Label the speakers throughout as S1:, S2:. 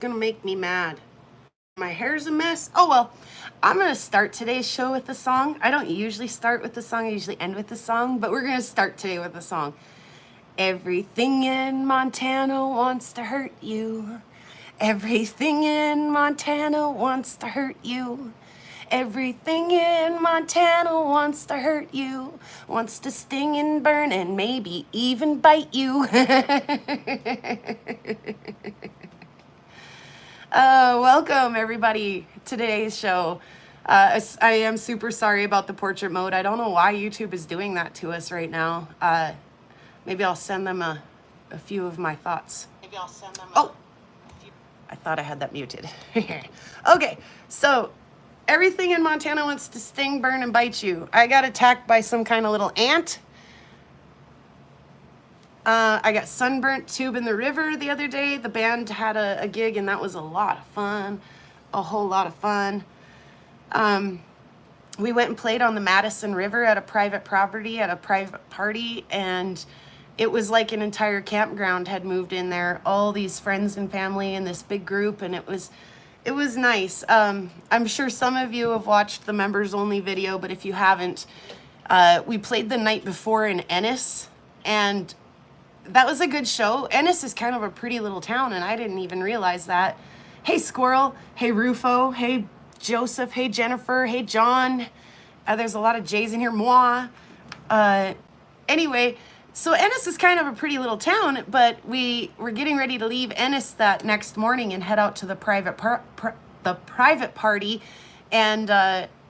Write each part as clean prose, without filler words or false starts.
S1: Gonna make me mad. My hair's a mess. Oh well, I'm gonna start today's show with the song. I don't usually start with the song, I usually end with the song, but we're gonna start today with the song. Everything in Montana wants to hurt you. Everything in Montana wants to hurt you. Everything in Montana wants to hurt you, wants to sting and burn and maybe even bite you. Welcome everybody to today's show. I am super sorry about the portrait mode. I don't know why YouTube is doing that to us right now. Maybe I'll send them a few of my thoughts. Oh, I thought I had that muted. Okay, so everything in Montana wants to sting, burn, and bite you. I got attacked by some kind of little ant. I got sunburnt tube in the river the other day. The band had a gig and that was a lot of fun. A whole lot of fun. We went and played on the Madison River at a private property at a private party, and it was like an entire campground had moved in there. All these friends and family in this big group, and it was nice. I'm sure some of you have watched the members only video, but if you haven't, we played the night before in Ennis, and that was a good show. Ennis is kind of a pretty little town, and I didn't even realize that. Hey, Squirrel. Hey, Rufo. Hey, Joseph. Hey, Jennifer. Hey, John. There's a lot of J's in here. Moi. Anyway, so Ennis is kind of a pretty little town, but we were getting ready to leave Ennis that next morning and head out to the private party, and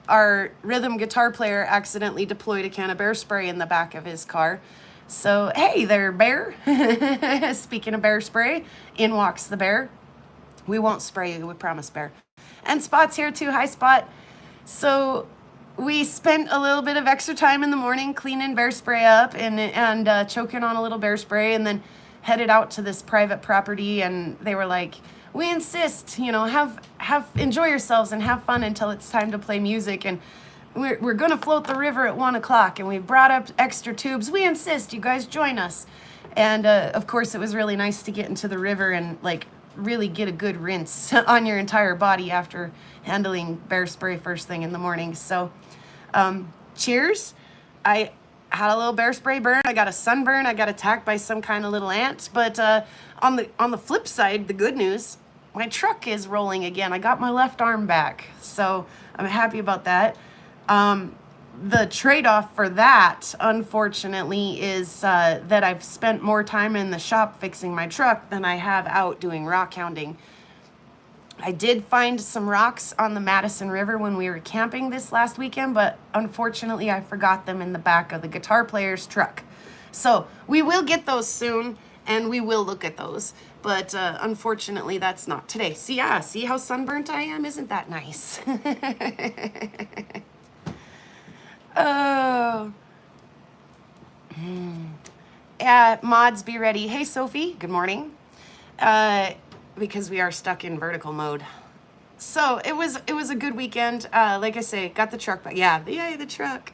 S1: our rhythm guitar player accidentally deployed a can of bear spray in the back of his car. So, hey there, bear. Speaking of bear spray, in walks the bear. We won't spray you, we promise, bear. And Spot's here too. Hi, Spot. So we spent a little bit of extra time in the morning cleaning bear spray up and choking on a little bear spray, and then headed out to this private property, and they were like, we insist, you know, enjoy yourselves and have fun until it's time to play music, and we're gonna float the river at 1 o'clock, and we brought up extra tubes. We insist you guys join us. And of course, it was really nice to get into the river and like really get a good rinse on your entire body after handling bear spray first thing in the morning. So cheers. I had a little bear spray burn. I got a sunburn. I got attacked by some kind of little ant. But on the flip side, the good news, my truck is rolling again. I got my left arm back, so I'm happy about that. The trade-off for that, unfortunately, is that I've spent more time in the shop fixing my truck than I have out doing rock hounding. I did find some rocks on the Madison River when we were camping this last weekend, but unfortunately I forgot them in the back of the guitar player's truck. So we will get those soon, and we will look at those. But unfortunately, that's not today. See how sunburnt I am? Isn't that nice? Oh. Mods, be ready. Hey, Sophie. Good morning. Because we are stuck in vertical mode. So it was a good weekend. Like I say, got the truck back. Yeah, yay, the truck.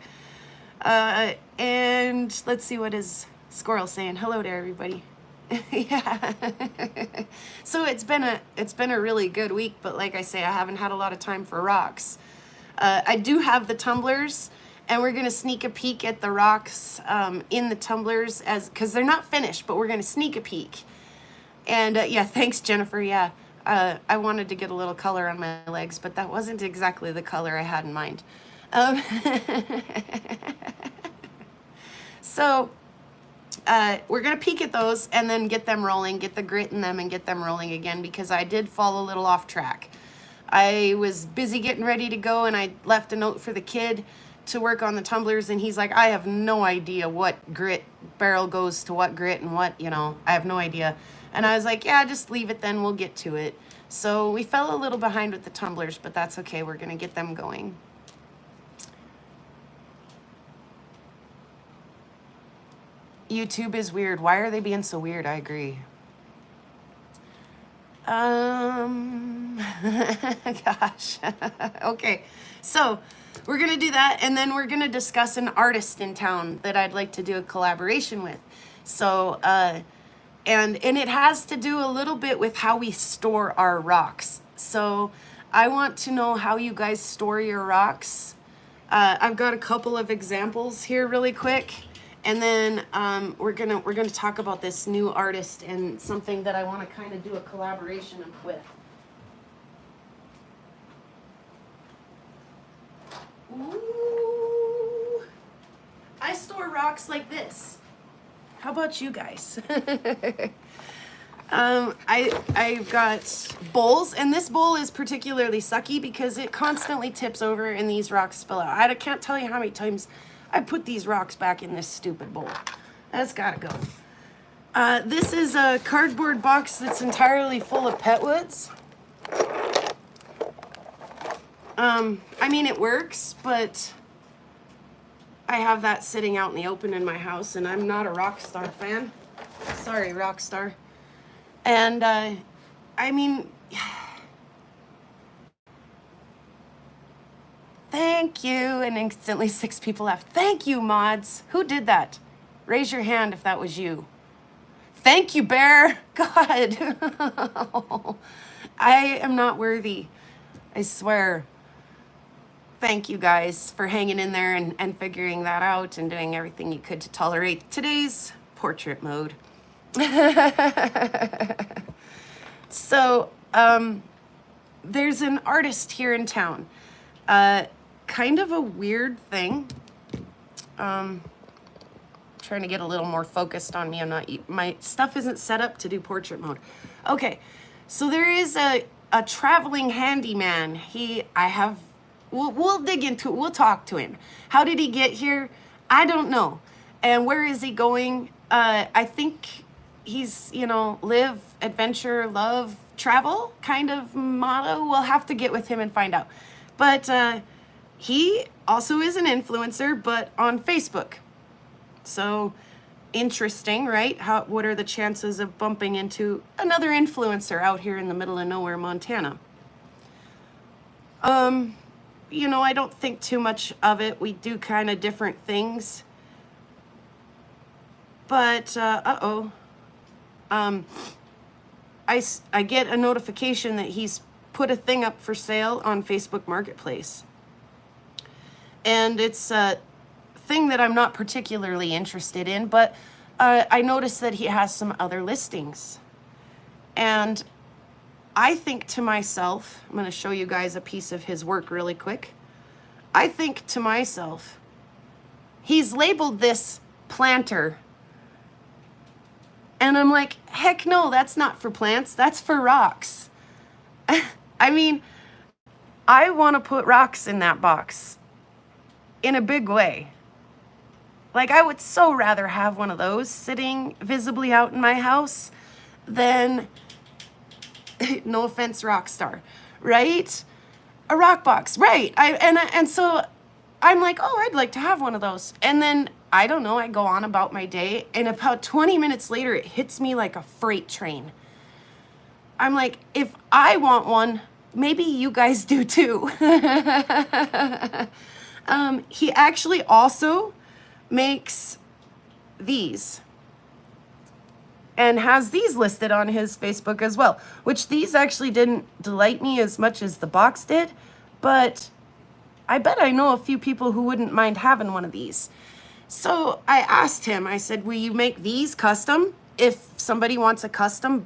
S1: And let's see what is Squirrel saying. Hello to everybody. Yeah. So it's been a really good week, but like I say, I haven't had a lot of time for rocks. I do have the tumblers, and we're gonna sneak a peek at the rocks in the tumblers because they're not finished, but we're gonna sneak a peek. And yeah, thanks, Jennifer. Yeah, I wanted to get a little color on my legs, but that wasn't exactly the color I had in mind. So we're gonna peek at those and then get them rolling, get the grit in them and get them rolling again, because I did fall a little off track. I was busy getting ready to go, and I left a note for the kid to work on the tumblers, and he's like, I have no idea what grit barrel goes to what grit and what, you know, I have no idea. And I was like, yeah, just leave it then, we'll get to it. So we fell a little behind with the tumblers, but that's okay, we're gonna get them going. YouTube is weird. Why are they being so weird? I agree. Gosh. Okay, so we're gonna do that, and then we're gonna discuss an artist in town that I'd like to do a collaboration with. So and it has to do a little bit with how we store our rocks. So I want to know how you guys store your rocks. I've got a couple of examples here really quick, and then we're gonna talk about this new artist and something that I want to kind of do a collaboration with. Ooh, I store rocks like this. How about you guys? I've got bowls, and this bowl is particularly sucky because it constantly tips over and these rocks spill out. I can't tell you how many times I put these rocks back in this stupid bowl. That's gotta go. This is a cardboard box that's entirely full of pet woods. I mean, it works, but I have that sitting out in the open in my house, and I'm not a Rockstar fan. Sorry, Rockstar. And, I mean, thank you. And instantly 6 people left. Thank you, mods. Who did that? Raise your hand if that was you. Thank you, Bear. God. I am not worthy. I swear. Thank you guys for hanging in there and figuring that out and doing everything you could to tolerate today's portrait mode. So, there's an artist here in town. Kind of a weird thing. Trying to get a little more focused on me. My stuff isn't set up to do portrait mode. Okay, so there is a traveling handyman. We'll dig into it. We'll talk to him. How did he get here? I don't know. And where is he going? I think he's, live, adventure, love, travel kind of motto. We'll have to get with him and find out. But he also is an influencer, but on Facebook. So interesting, right? What are the chances of bumping into another influencer out here in the middle of nowhere, Montana? I don't think too much of it. We do kind of different things. But, I get a notification that he's put a thing up for sale on Facebook Marketplace. And it's a thing that I'm not particularly interested in, but I noticed that he has some other listings. And I think to myself, I'm going to show you guys a piece of his work really quick. I think to myself, he's labeled this planter. And I'm like, heck no, that's not for plants, that's for rocks. I mean, I want to put rocks in that box in a big way. Like, I would so rather have one of those sitting visibly out in my house than, no offense, Rockstar, right? A rock box, right? And so I'm like, oh, I'd like to have one of those. And then, I don't know, I go on about my day, and about 20 minutes later, it hits me like a freight train. I'm like, if I want one, maybe you guys do too. He actually also makes these and has these listed on his Facebook as well, which these actually didn't delight me as much as the box did, but I bet I know a few people who wouldn't mind having one of these. So I asked him, I said, will you make these custom if somebody wants a custom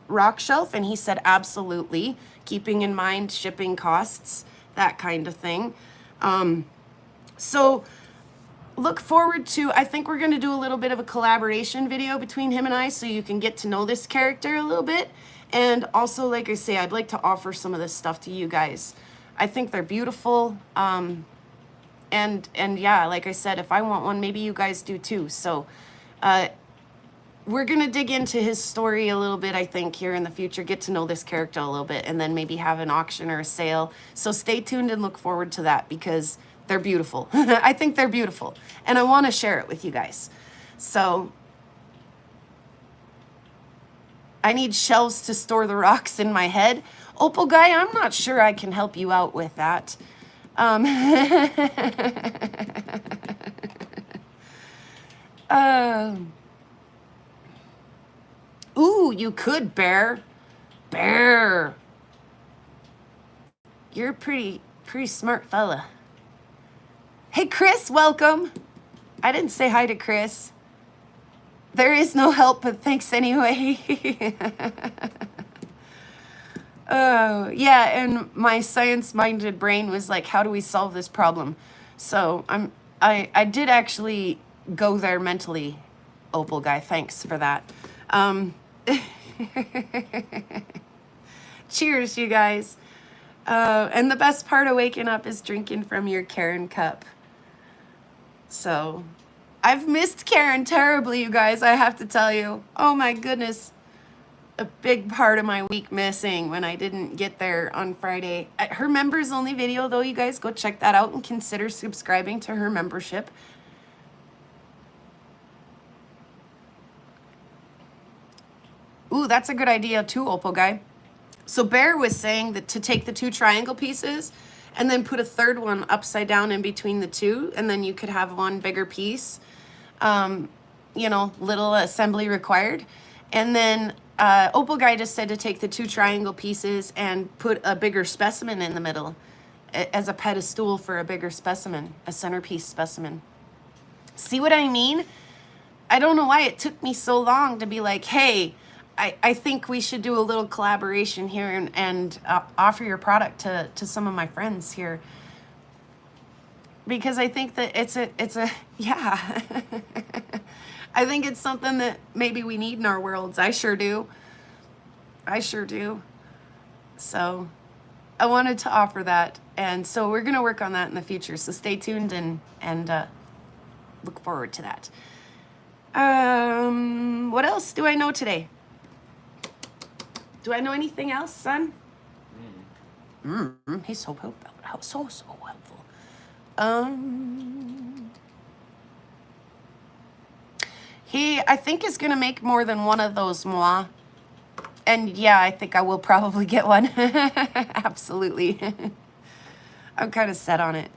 S1: rock shelf? And he said, absolutely, keeping in mind shipping costs, that kind of thing. So look forward to, I think we're going to do a little bit of a collaboration video between him and I, so you can get to know this character a little bit. And also, like I say, I'd like to offer some of this stuff to you guys. I think they're beautiful. And yeah, like I said, if I want one, maybe you guys do too. So we're going to dig into his story a little bit, I think, here in the future, get to know this character a little bit, and then maybe have an auction or a sale. So stay tuned and look forward to that, because they're beautiful. I think they're beautiful, and I want to share it with you guys. So I need shelves to store the rocks in my head. Opal Guy, I'm not sure I can help you out with that. Ooh, you could, Bear. Bear. You're a pretty smart fella. Hey, Chris, welcome. I didn't say hi to Chris. There is no help, but thanks anyway. Oh, yeah, and my science-minded brain was like, how do we solve this problem? So I did actually go there mentally, Opal guy. Thanks for that. Cheers, you guys. And the best part of waking up is drinking from your Karen cup. So I've missed Karen terribly, you guys, I have to tell you. Oh my goodness. A big part of my week missing when I didn't get there on Friday. Her members only video though, you guys, go check that out and consider subscribing to her membership. Ooh, that's a good idea too, Opal guy. So Bear was saying that to take the 2 triangle pieces and then put a third one upside down in between the 2, and then you could have one bigger piece. You know, little assembly required. And then Opal guy just said to take the 2 triangle pieces and put a bigger specimen in the middle as a pedestal for a bigger specimen, a centerpiece specimen. See what I mean? I don't know why it took me so long to be like, hey, I think we should do a little collaboration here and offer your product to some of my friends here. Because I think that it's a yeah. I think it's something that maybe we need in our worlds. I sure do. I sure do. So I wanted to offer that. And so we're going to work on that in the future. So stay tuned and look forward to that. What else do I know today? Do I know anything else, son? He's so helpful. So helpful. He, I think, is gonna make more than one of those moi. And yeah, I think I will probably get one. Absolutely. I'm kind of set on it.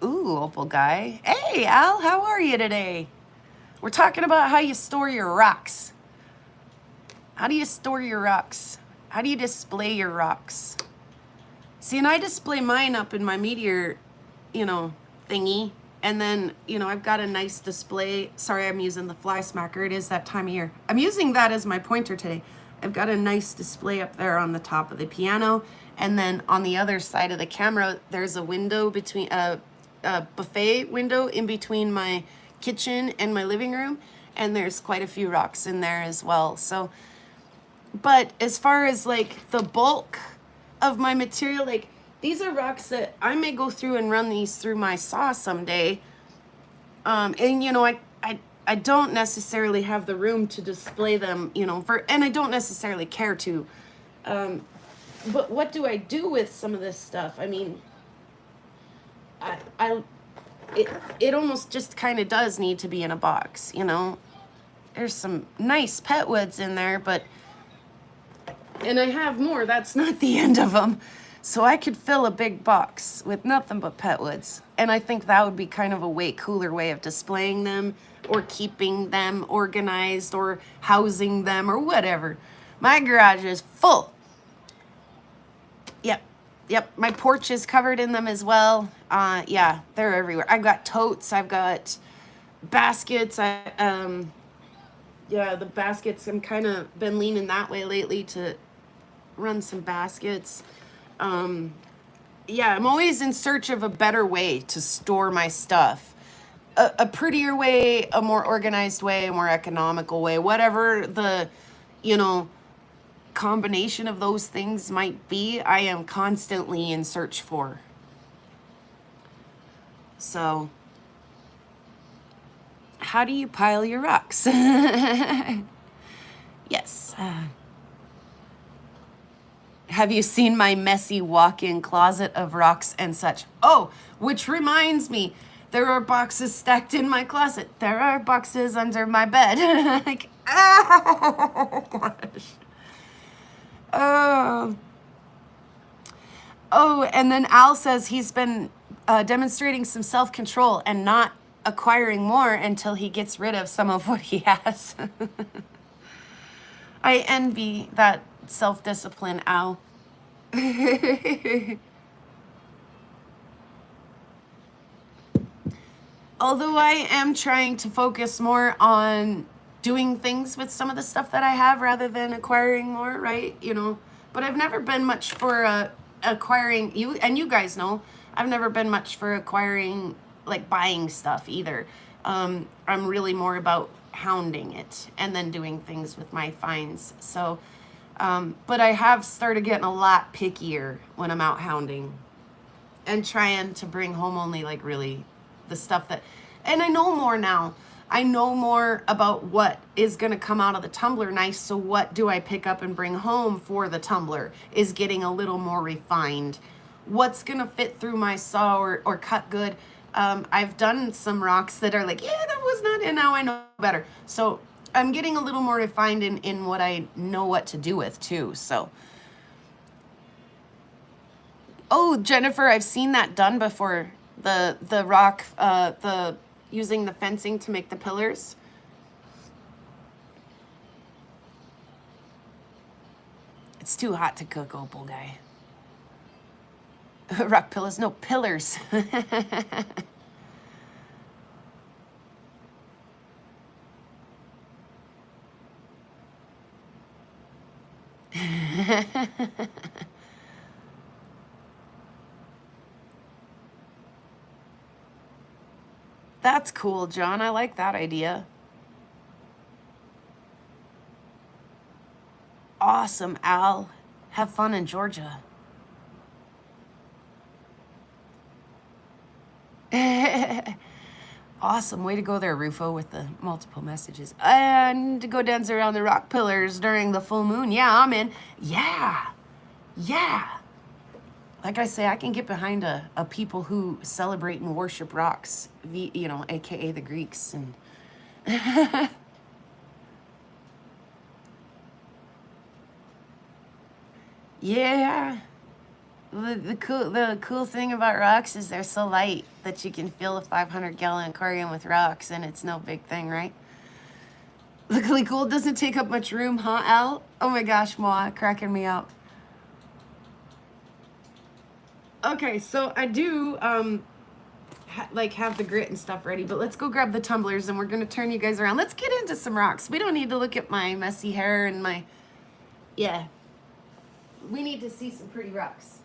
S1: Ooh, Opal guy. Hey, Al, how are you today? We're talking about how you store your rocks. How do you store your rocks? How do you display your rocks? See, and I display mine up in my meteor, you know, thingy. And then, you know, I've got a nice display. Sorry, I'm using the fly smacker. It is that time of year. I'm using that as my pointer today. I've got a nice display up there on the top of the piano. And then on the other side of the camera, there's a window between, a buffet window in between my kitchen and my living room. And there's quite a few rocks in there as well. So, but as far as like the bulk of my material, like these are rocks that I may go through and run these through my saw someday. And you know, I don't necessarily have the room to display them, you know, and I don't necessarily care to. But what do I do with some of this stuff? I mean, it almost just kind of does need to be in a box, you know. There's some nice pet woods in there, but, and I have more, that's not the end of them. So I could fill a big box with nothing but pet woods. And I think that would be kind of a way cooler way of displaying them or keeping them organized or housing them or whatever. My garage is full. Yep, my porch is covered in them as well. Yeah, they're everywhere. I've got totes, I've got baskets. Yeah, the baskets, I'm kind of been leaning that way lately to run some baskets. Yeah, I'm always in search of a better way to store my stuff. A prettier way, a more organized way, a more economical way, whatever the, you know, combination of those things might be, I am constantly in search for. So, how do you pile your rocks? Yes. Have you seen my messy walk-in closet of rocks and such? Oh, which reminds me, there are boxes stacked in my closet. There are boxes under my bed. Like, oh, gosh. Oh. Oh, and then Al says he's been demonstrating some self-control and not acquiring more until he gets rid of some of what he has. I envy that self-discipline, Al. Although I am trying to focus more on doing things with some of the stuff that I have rather than acquiring more, right? You know, but I've never been much for acquiring, you guys know, I've never been much for acquiring, like buying stuff either. I'm really more about hounding it and then doing things with my finds. So, but I have started getting a lot pickier when I'm out hounding and trying to bring home only like really the stuff that, and I know more now. I know more about what is going to come out of the tumbler nice. So what do I pick up and bring home for the tumbler is getting a little more refined. What's going to fit through my saw or cut good. I've done some rocks that are like, yeah, that was not, and now I know better. So I'm getting a little more refined in what I know what to do with too. So, oh, Jennifer, I've seen that done before. The rock, using the fencing to make the pillars. It's too hot to cook, Opal guy. Rock pillars, no, pillars. That's cool, John. I like that idea. Awesome, Al. Have fun in Georgia. Awesome. Way to go there, Rufo, with the multiple messages. And to go dance around the rock pillars during the full moon. Yeah, I'm in. Yeah. Yeah. Like I say, I can get behind a people who celebrate and worship rocks, you know, aka the Greeks. And yeah. The cool thing about rocks is they're so light that you can fill a 500-gallon aquarium with rocks and it's no big thing, right? Luckily cool doesn't take up much room, huh, Al? Oh my gosh, Moa, cracking me up. Okay, so I do have the grit and stuff ready, but let's go grab the tumblers and we're gonna turn you guys around. Let's get into some rocks. We don't need to look at my messy hair and my, yeah. We need to see some pretty rocks.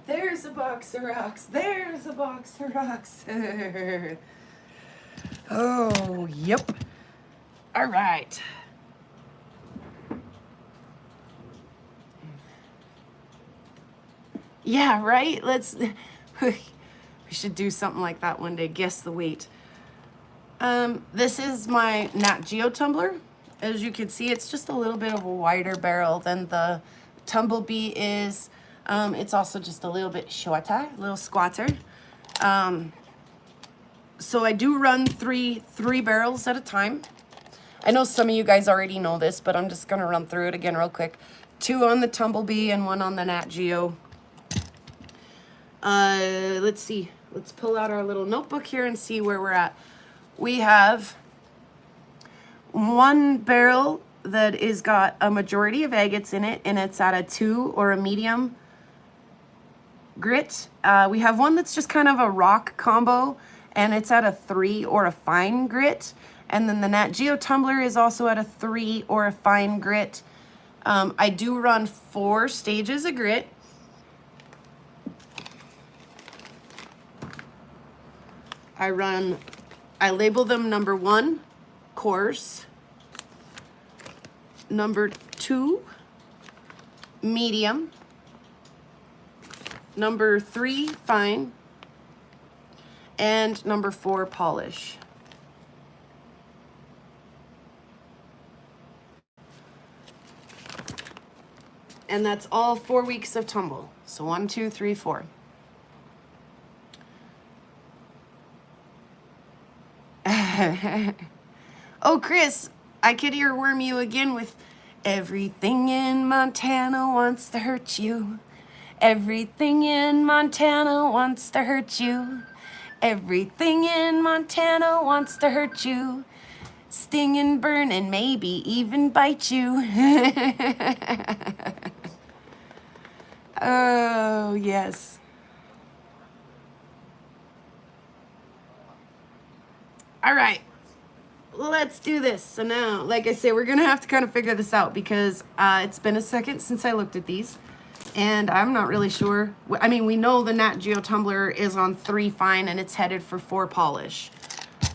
S1: There's a box of rocks. There's a box of rocks. Oh, yep. All right. Yeah, right? We should do something like that one day. Guess the weight. This is my Nat Geo tumbler. As you can see, it's just a little bit of a wider barrel than the Tumblebee is. It's also just a little bit shorter, a little squatter. So I do run three barrels at a time. I know some of you guys already know this, but I'm just gonna run through it again real quick. 2 on the Tumblebee and 1 on the Nat Geo. Let's see. Let's pull out our little notebook here and see where we're at. We have 1 barrel that is got a majority of agates in it, and it's at a 2 or a medium grit. We have 1 that's just kind of a rock combo, and it's at a 3 or a fine grit. And then the Nat Geo tumbler is also at a 3 or a fine grit. I do run 4 stages of grit. I label them number 1, coarse, number 2, medium, number 3, fine, and number 4 polish. And that's all 4 weeks of tumble. So 1, 2, 3, 4. Oh, Chris, I could earworm you again with everything in Montana wants to hurt you. Everything in Montana wants to hurt you. Everything in Montana wants to hurt you. Sting and burn and maybe even bite you. Oh, yes. All right. Let's do this. So now, like I say, we're going to have to kind of figure this out because it's been a second since I looked at these. And I'm not really sure. I mean, we know the Nat Geo Tumbler is on 3 fine and it's headed for 4 polish.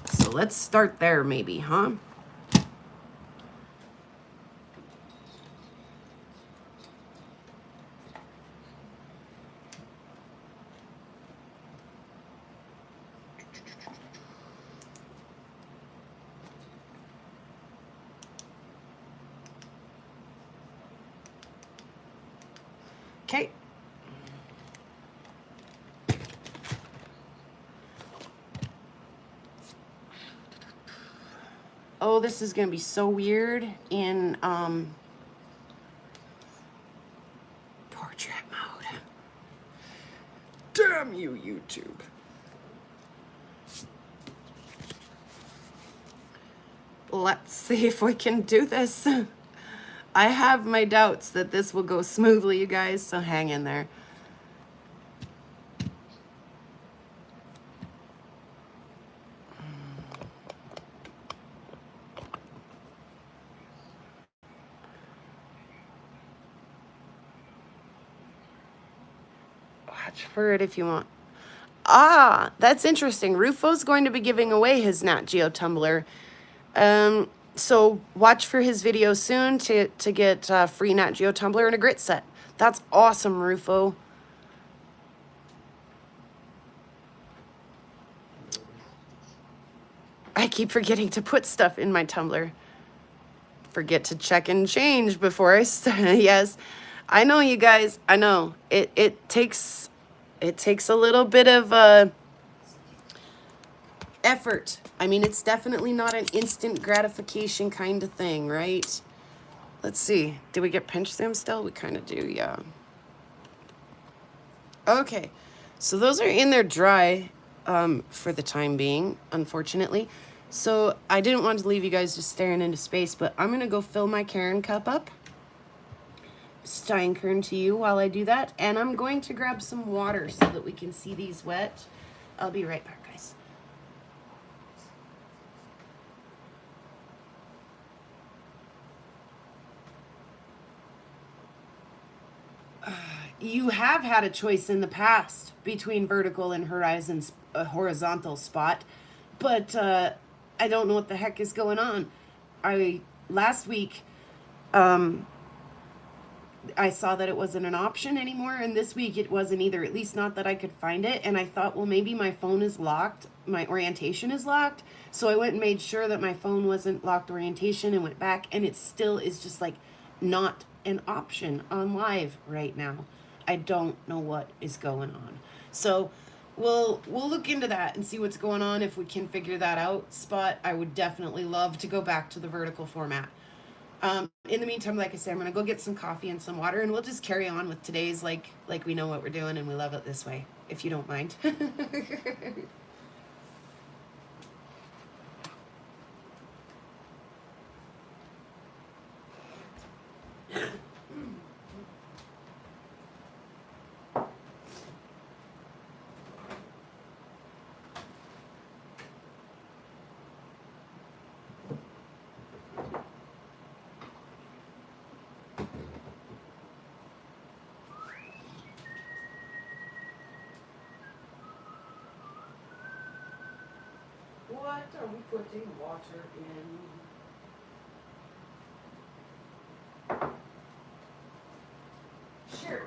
S1: So let's start there maybe, huh? Okay. Oh, this is going to be so weird in portrait mode. Damn you, YouTube. Let's see if we can do this. I have my doubts that this will go smoothly, you guys, so hang in there. Watch for it if you want. Ah, that's interesting. Rufo's going to be giving away his Nat Geo Tumbler. So watch for his video soon to get a free Nat Geo Tumbler and a grit set. That's awesome, Rufo. I keep forgetting to put stuff in my tumbler. Forget to check and change before I start. Yes, I know, you guys. I know. It takes a little bit of effort. I mean, it's definitely not an instant gratification kind of thing, right? Let's see. Do we get pinch them still? We kind of do, yeah. Okay, so those are in there dry for the time being, unfortunately. So I didn't want to leave you guys just staring into space, but I'm going to go fill my Karen cup up. Steinkern to you while I do that. And I'm going to grab some water so that we can see these wet. I'll be right back, guys. You have had a choice in the past between vertical and horizontal spot, but I don't know what the heck is going on. Last week, I saw that it wasn't an option anymore, and this week it wasn't either, at least not that I could find it, and I thought, well, maybe my phone is locked, my orientation is locked, so I went and made sure that my phone wasn't locked orientation and went back, and it still is just like not an option on live right now. I don't know what is going on. So we'll look into that and see what's going on. If we can figure that out, Spot, I would definitely love to go back to the vertical format. In the meantime, like I said, I'm going to go get some coffee and some water, and we'll just carry on with today's like we know what we're doing and we love it this way, if you don't mind. What are we putting water in? Sure.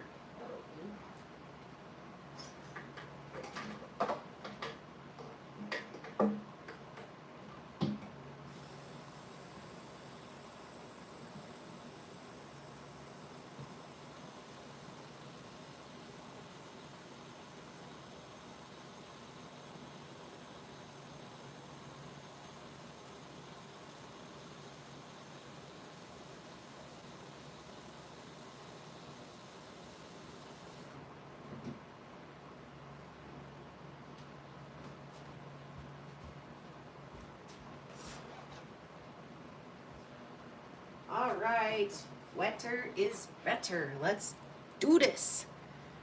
S1: All right. Wetter is better. Let's do this.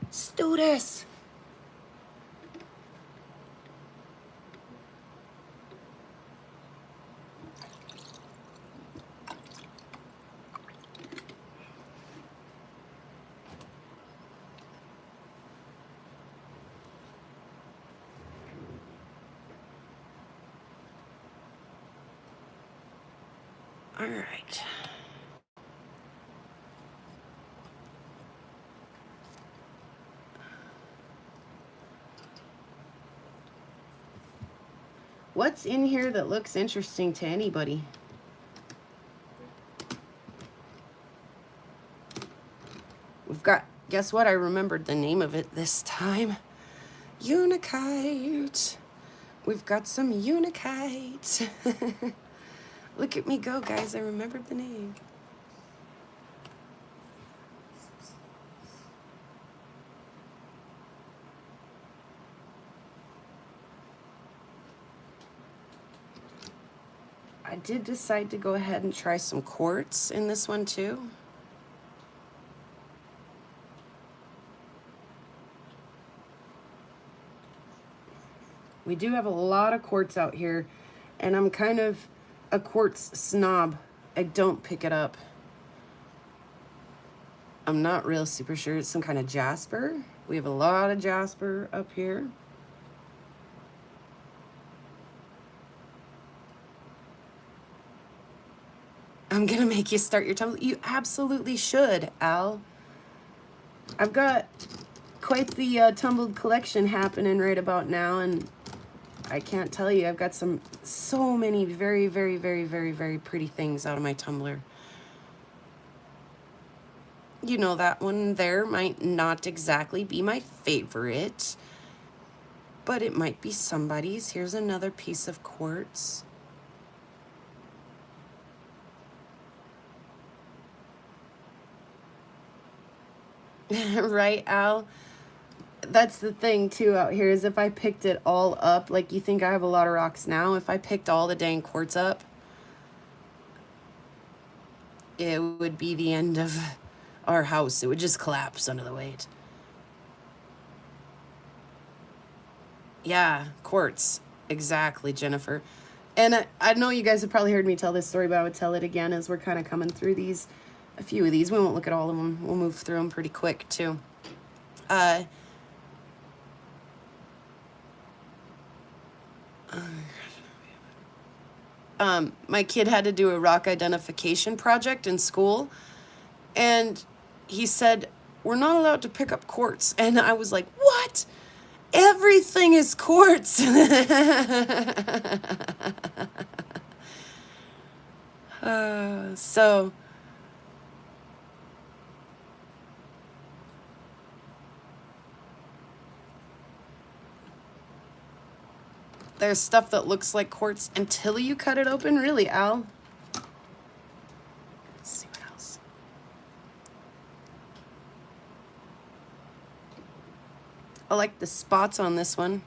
S1: Let's do this. All right. What's in here that looks interesting to anybody? We've got, guess what? I remembered the name of it this time. Unikite. We've got some unikite. Look at me go, guys. I remembered the name. I did decide to go ahead and try some quartz in this one too. We do have a lot of quartz out here, and I'm kind of a quartz snob. I don't pick it up. I'm not real super sure. It's some kind of jasper. We have a lot of jasper up here. I'm gonna make you start your tumbler. You absolutely should, Al. I've got quite the tumbled collection happening right about now, and I can't tell you, I've got so many very, very, very, very, very pretty things out of my tumbler. You know, that one there might not exactly be my favorite, but it might be somebody's. Here's another piece of quartz. Right, Al? That's the thing too out here, is if I picked it all up, like you think I have a lot of rocks now, if I picked all the dang quartz up, it would be the end of our house. It would just collapse under the weight. Yeah, quartz. Exactly, Jennifer. And I know you guys have probably heard me tell this story, but I would tell it again as we're kind of coming through these. A few of these. We won't look at all of them. We'll move through them pretty quick, too. My kid had to do a rock identification project in school, and he said, we're not allowed to pick up quartz. And I was like, what? Everything is quartz. So there's stuff that looks like quartz until you cut it open. Really, Al? Let's see what else. I like the spots on this one.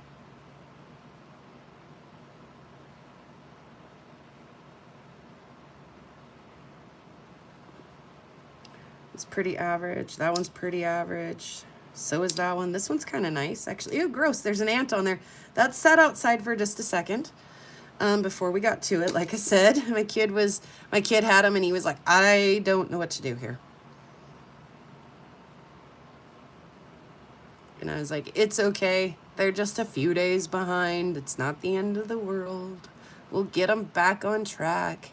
S1: It's pretty average. That one's pretty average. So is that one. This one's kind of nice, actually. Ew, gross. There's an ant on there. That sat outside for just a second before we got to it. Like I said, my kid had him, and he was like, I don't know what to do here. And I was like, it's okay. They're just a few days behind. It's not the end of the world. We'll get them back on track.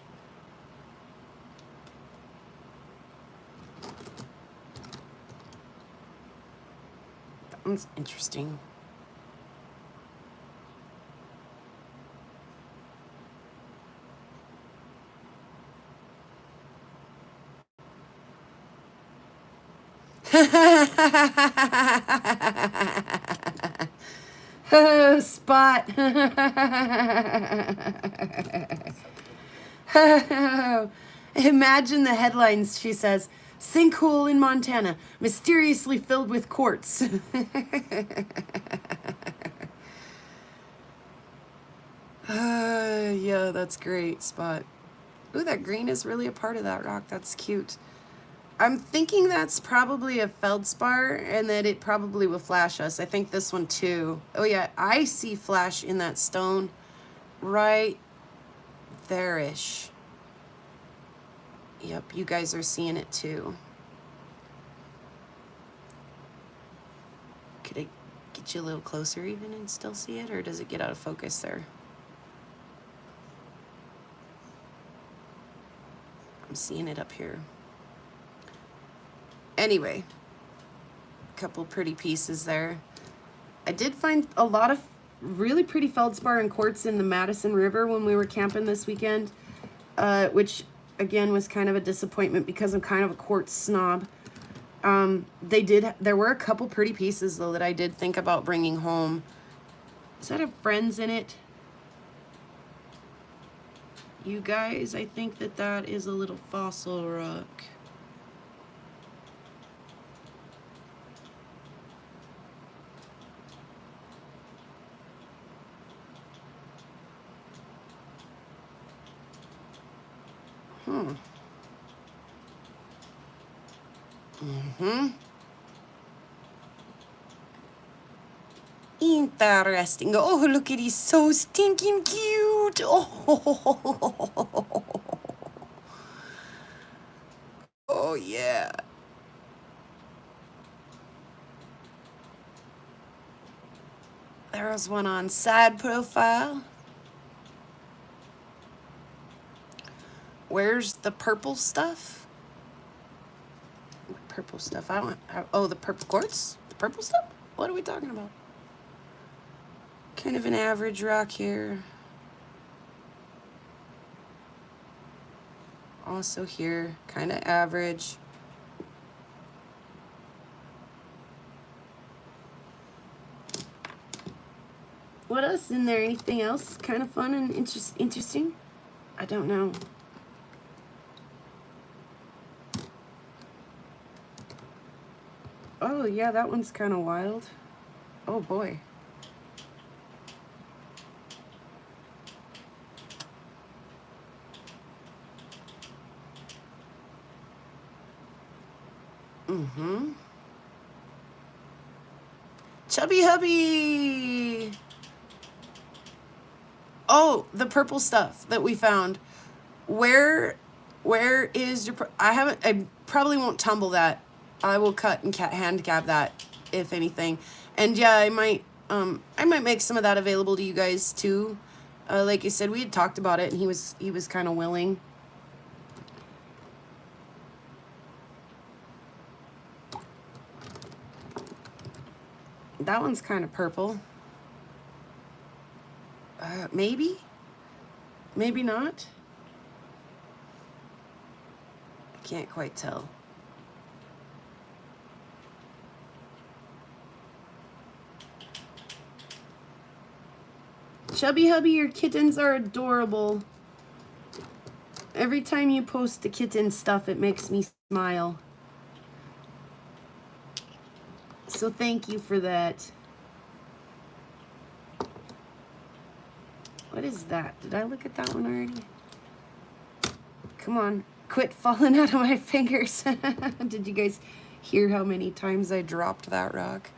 S1: That one's interesting. Oh, Spot. Imagine the headlines, she says. Sinkhole in Montana, mysteriously filled with quartz. Yeah, that's great, Spot. Ooh, that green is really a part of that rock. That's cute. I'm thinking that's probably a feldspar and that it probably will flash us. I think this one too. Oh yeah, I see flash in that stone right there-ish. Yep, you guys are seeing it too. Could I get you a little closer even and still see it, or does it get out of focus there? I'm seeing it up here. Anyway, a couple pretty pieces there. I did find a lot of really pretty feldspar and quartz in the Madison River when we were camping this weekend, which again was kind of a disappointment because I'm kind of a quartz snob. There were a couple pretty pieces though that I did think about bringing home. Does that have friends in it? You guys, I think that that is a little fossil rock. Interesting. Oh, look at he's so stinking cute. Oh, oh yeah. There was one on side profile. Where's the purple stuff? What purple stuff? I don't. Oh, the purple quartz. The purple stuff. What are we talking about? Kind of an average rock here. Also here, kind of average. What else in there? Anything else kind of fun and interesting? I don't know. Oh yeah, that one's kind of wild. Oh boy. Chubby hubby. Oh, the purple stuff that we found. Where is your? I probably won't tumble that. I will cut and hand cab that if anything. And yeah, I might make some of that available to you guys too. Like I said, we had talked about it, and he was kind of willing. That one's kind of purple. Maybe? Maybe not? I can't quite tell. Chubby hubby, your kittens are adorable. Every time you post the kitten stuff, it makes me smile. So thank you for that. What is that? Did I look at that one already? Come on, quit falling out of my fingers. Did you guys hear how many times I dropped that rock?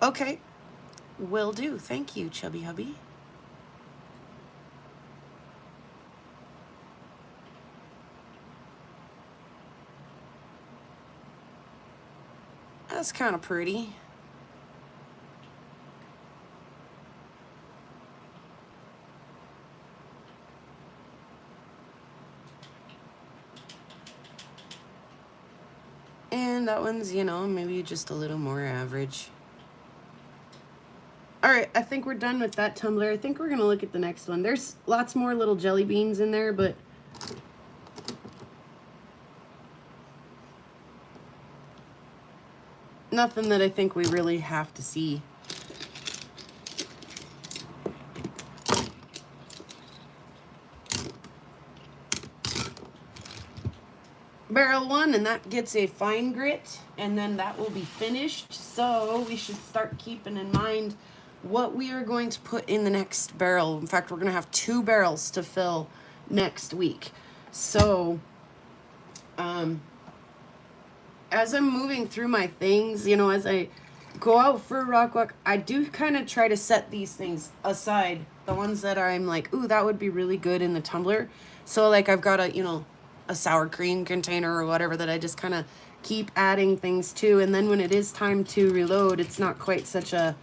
S1: Okay, will do. Thank you, Chubby Hubby. That's kind of pretty. And that one's, you know, maybe just a little more average. All right, I think we're done with that tumbler. I think we're gonna look at the next one. There's lots more little jelly beans in there, but nothing that I think we really have to see. Barrel one, and that gets a fine grit, and then that will be finished. So we should start keeping in mind what we are going to put in the next barrel. In fact, we're going to have 2 barrels to fill next week. So as I'm moving through my things, you know, as I go out for a rock walk, I do kind of try to set these things aside. The ones that I'm like, ooh, that would be really good in the tumbler. So like I've got a, you know, a sour cream container or whatever that I just kind of keep adding things to. And then when it is time to reload, it's not quite such a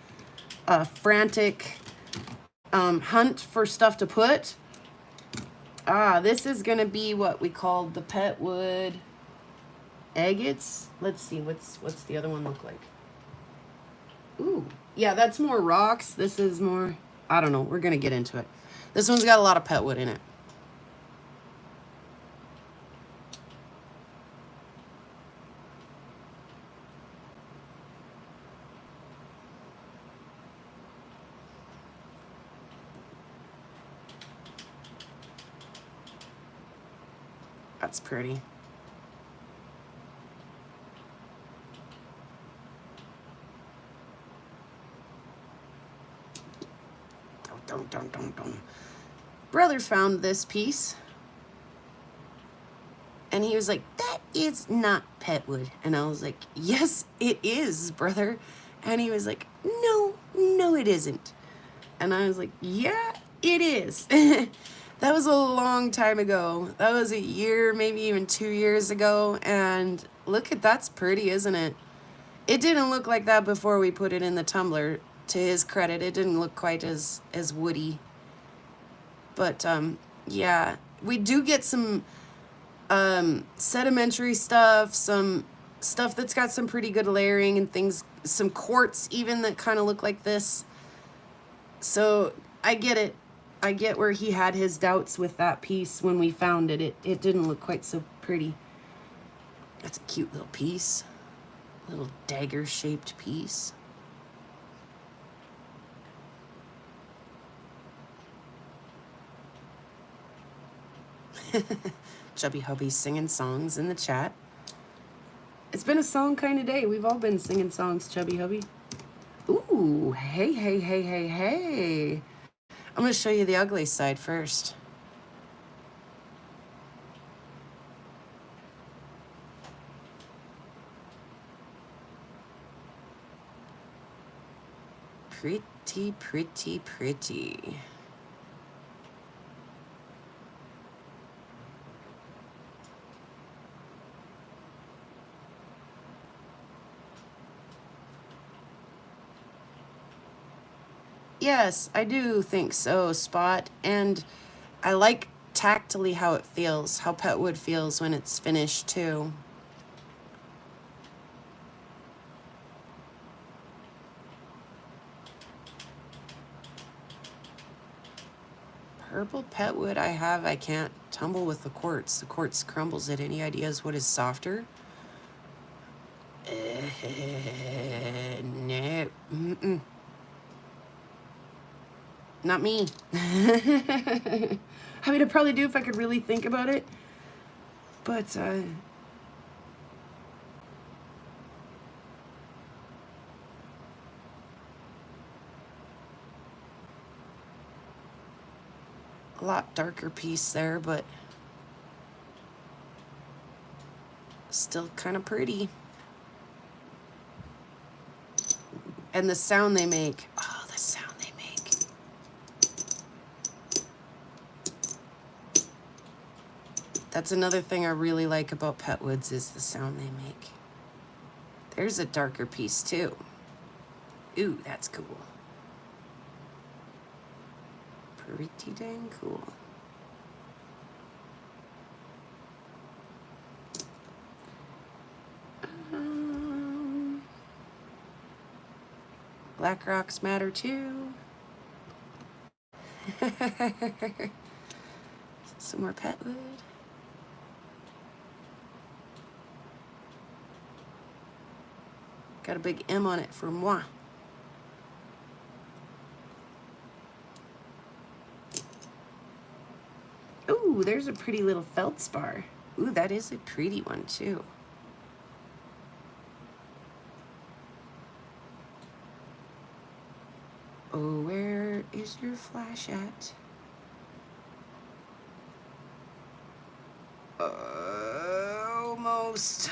S1: frantic hunt for stuff to put. This is going to be what we call the Petwood agates. Let's see, what's the other one look like? Ooh, yeah, that's more rocks. This is more, I don't know, we're gonna get into it. This one's got a lot of Petwood in it. That's pretty. Brother found this piece and he was like, that is not Petwood. And I was like, yes, it is, brother. And he was like, no, it isn't. And I was like, yeah, it is. That was a long time ago. That was a year, maybe even 2 years ago. And look at, that's pretty, isn't it? It didn't look like that before we put it in the tumbler. To his credit, it didn't look quite as woody. But yeah, we do get some sedimentary stuff, some stuff that's got some pretty good layering and things, some quartz even that kind of look like this. So I get it. I get where he had his doubts with that piece when we found it. It didn't look quite so pretty. That's a cute little piece. Little dagger-shaped piece. Chubby Hubby's singing songs in the chat. It's been a song kind of day. We've all been singing songs, Chubby Hubby. Ooh, hey, hey, hey, hey, hey. I'm going to show you the ugly side first. Pretty, pretty, pretty. Yes, I do think so, Spot. And I like tactily how it feels, how Petwood feels when it's finished, too. Purple Petwood I can't tumble with the quartz. The quartz crumbles it. Any ideas what is softer? No. Mm-mm. Not me. I mean, I'd probably do if I could really think about it. But, a lot darker piece there, but still kind of pretty. And the sound they make. Oh, the sound they make. That's another thing I really like about Petwoods is the sound they make. There's a darker piece too. Ooh, that's cool. Pretty dang cool. Black rocks matter too. Some more Petwood. Got a big M on it for moi. Ooh, there's a pretty little feldspar. Ooh, that is a pretty one too. Oh, where is your flash at? Almost.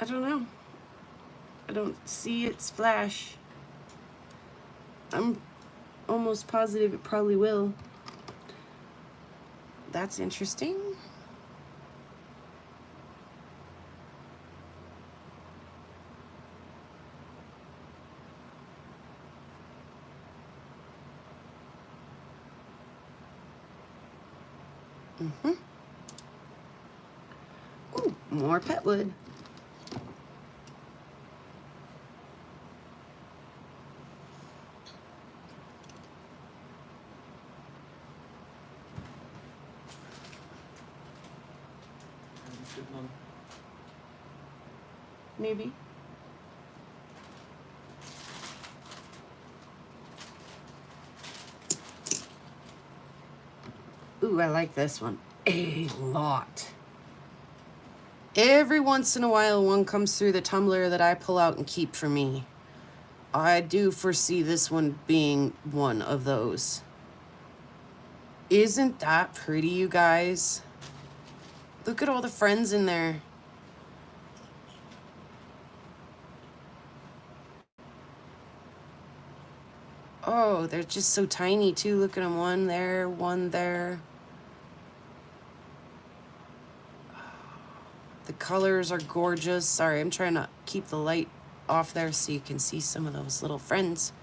S1: I don't know. I don't see its flash. I'm almost positive it probably will. That's interesting. Ooh, more pet wood. Maybe. Ooh, I like this one a lot. Every once in a while, one comes through the tumbler that I pull out and keep for me. I do foresee this one being one of those. Isn't that pretty, you guys? Look at all the friends in there. Oh, they're just so tiny too. Look at them, one there, one there. The colors are gorgeous. Sorry, I'm trying to keep the light off there so you can see some of those little friends.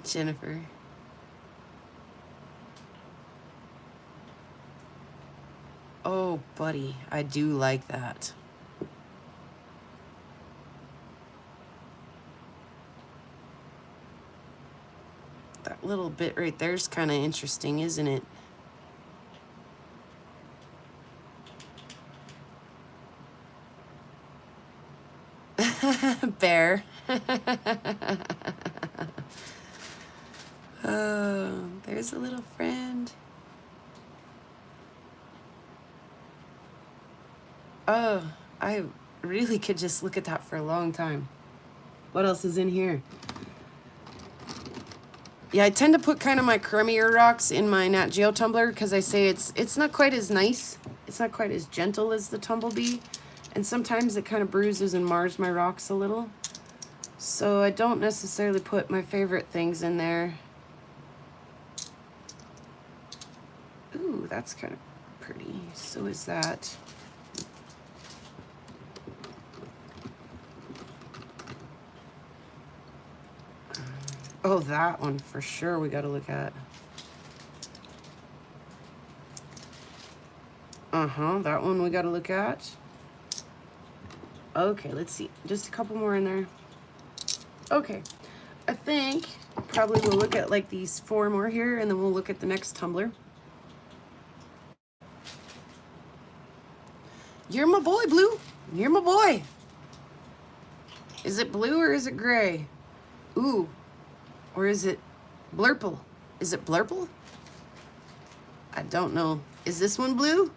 S1: Jennifer. Oh, buddy, I do like that. That little bit right there is kind of interesting, isn't it? Bear. Oh, there's a little friend. Oh, I really could just look at that for a long time. What else is in here? Yeah, I tend to put kind of my PrairieGirlRocks in my Nat Geo tumbler because I say it's not quite as nice. It's not quite as gentle as the Tumblebee. And sometimes it kind of bruises and mars my rocks a little. So I don't necessarily put my favorite things in there. Ooh, that's kind of pretty. So is that. Oh, that one for sure we got to look at. That one we got to look at. Okay, let's see. Just a couple more in there. Okay, I think probably we'll look at like these 4 more here, and then we'll look at the next tumbler. You're my boy, Blue. You're my boy. Is it blue or is it gray? Ooh, or is it blurple? Is it blurple? I don't know. Is this one blue?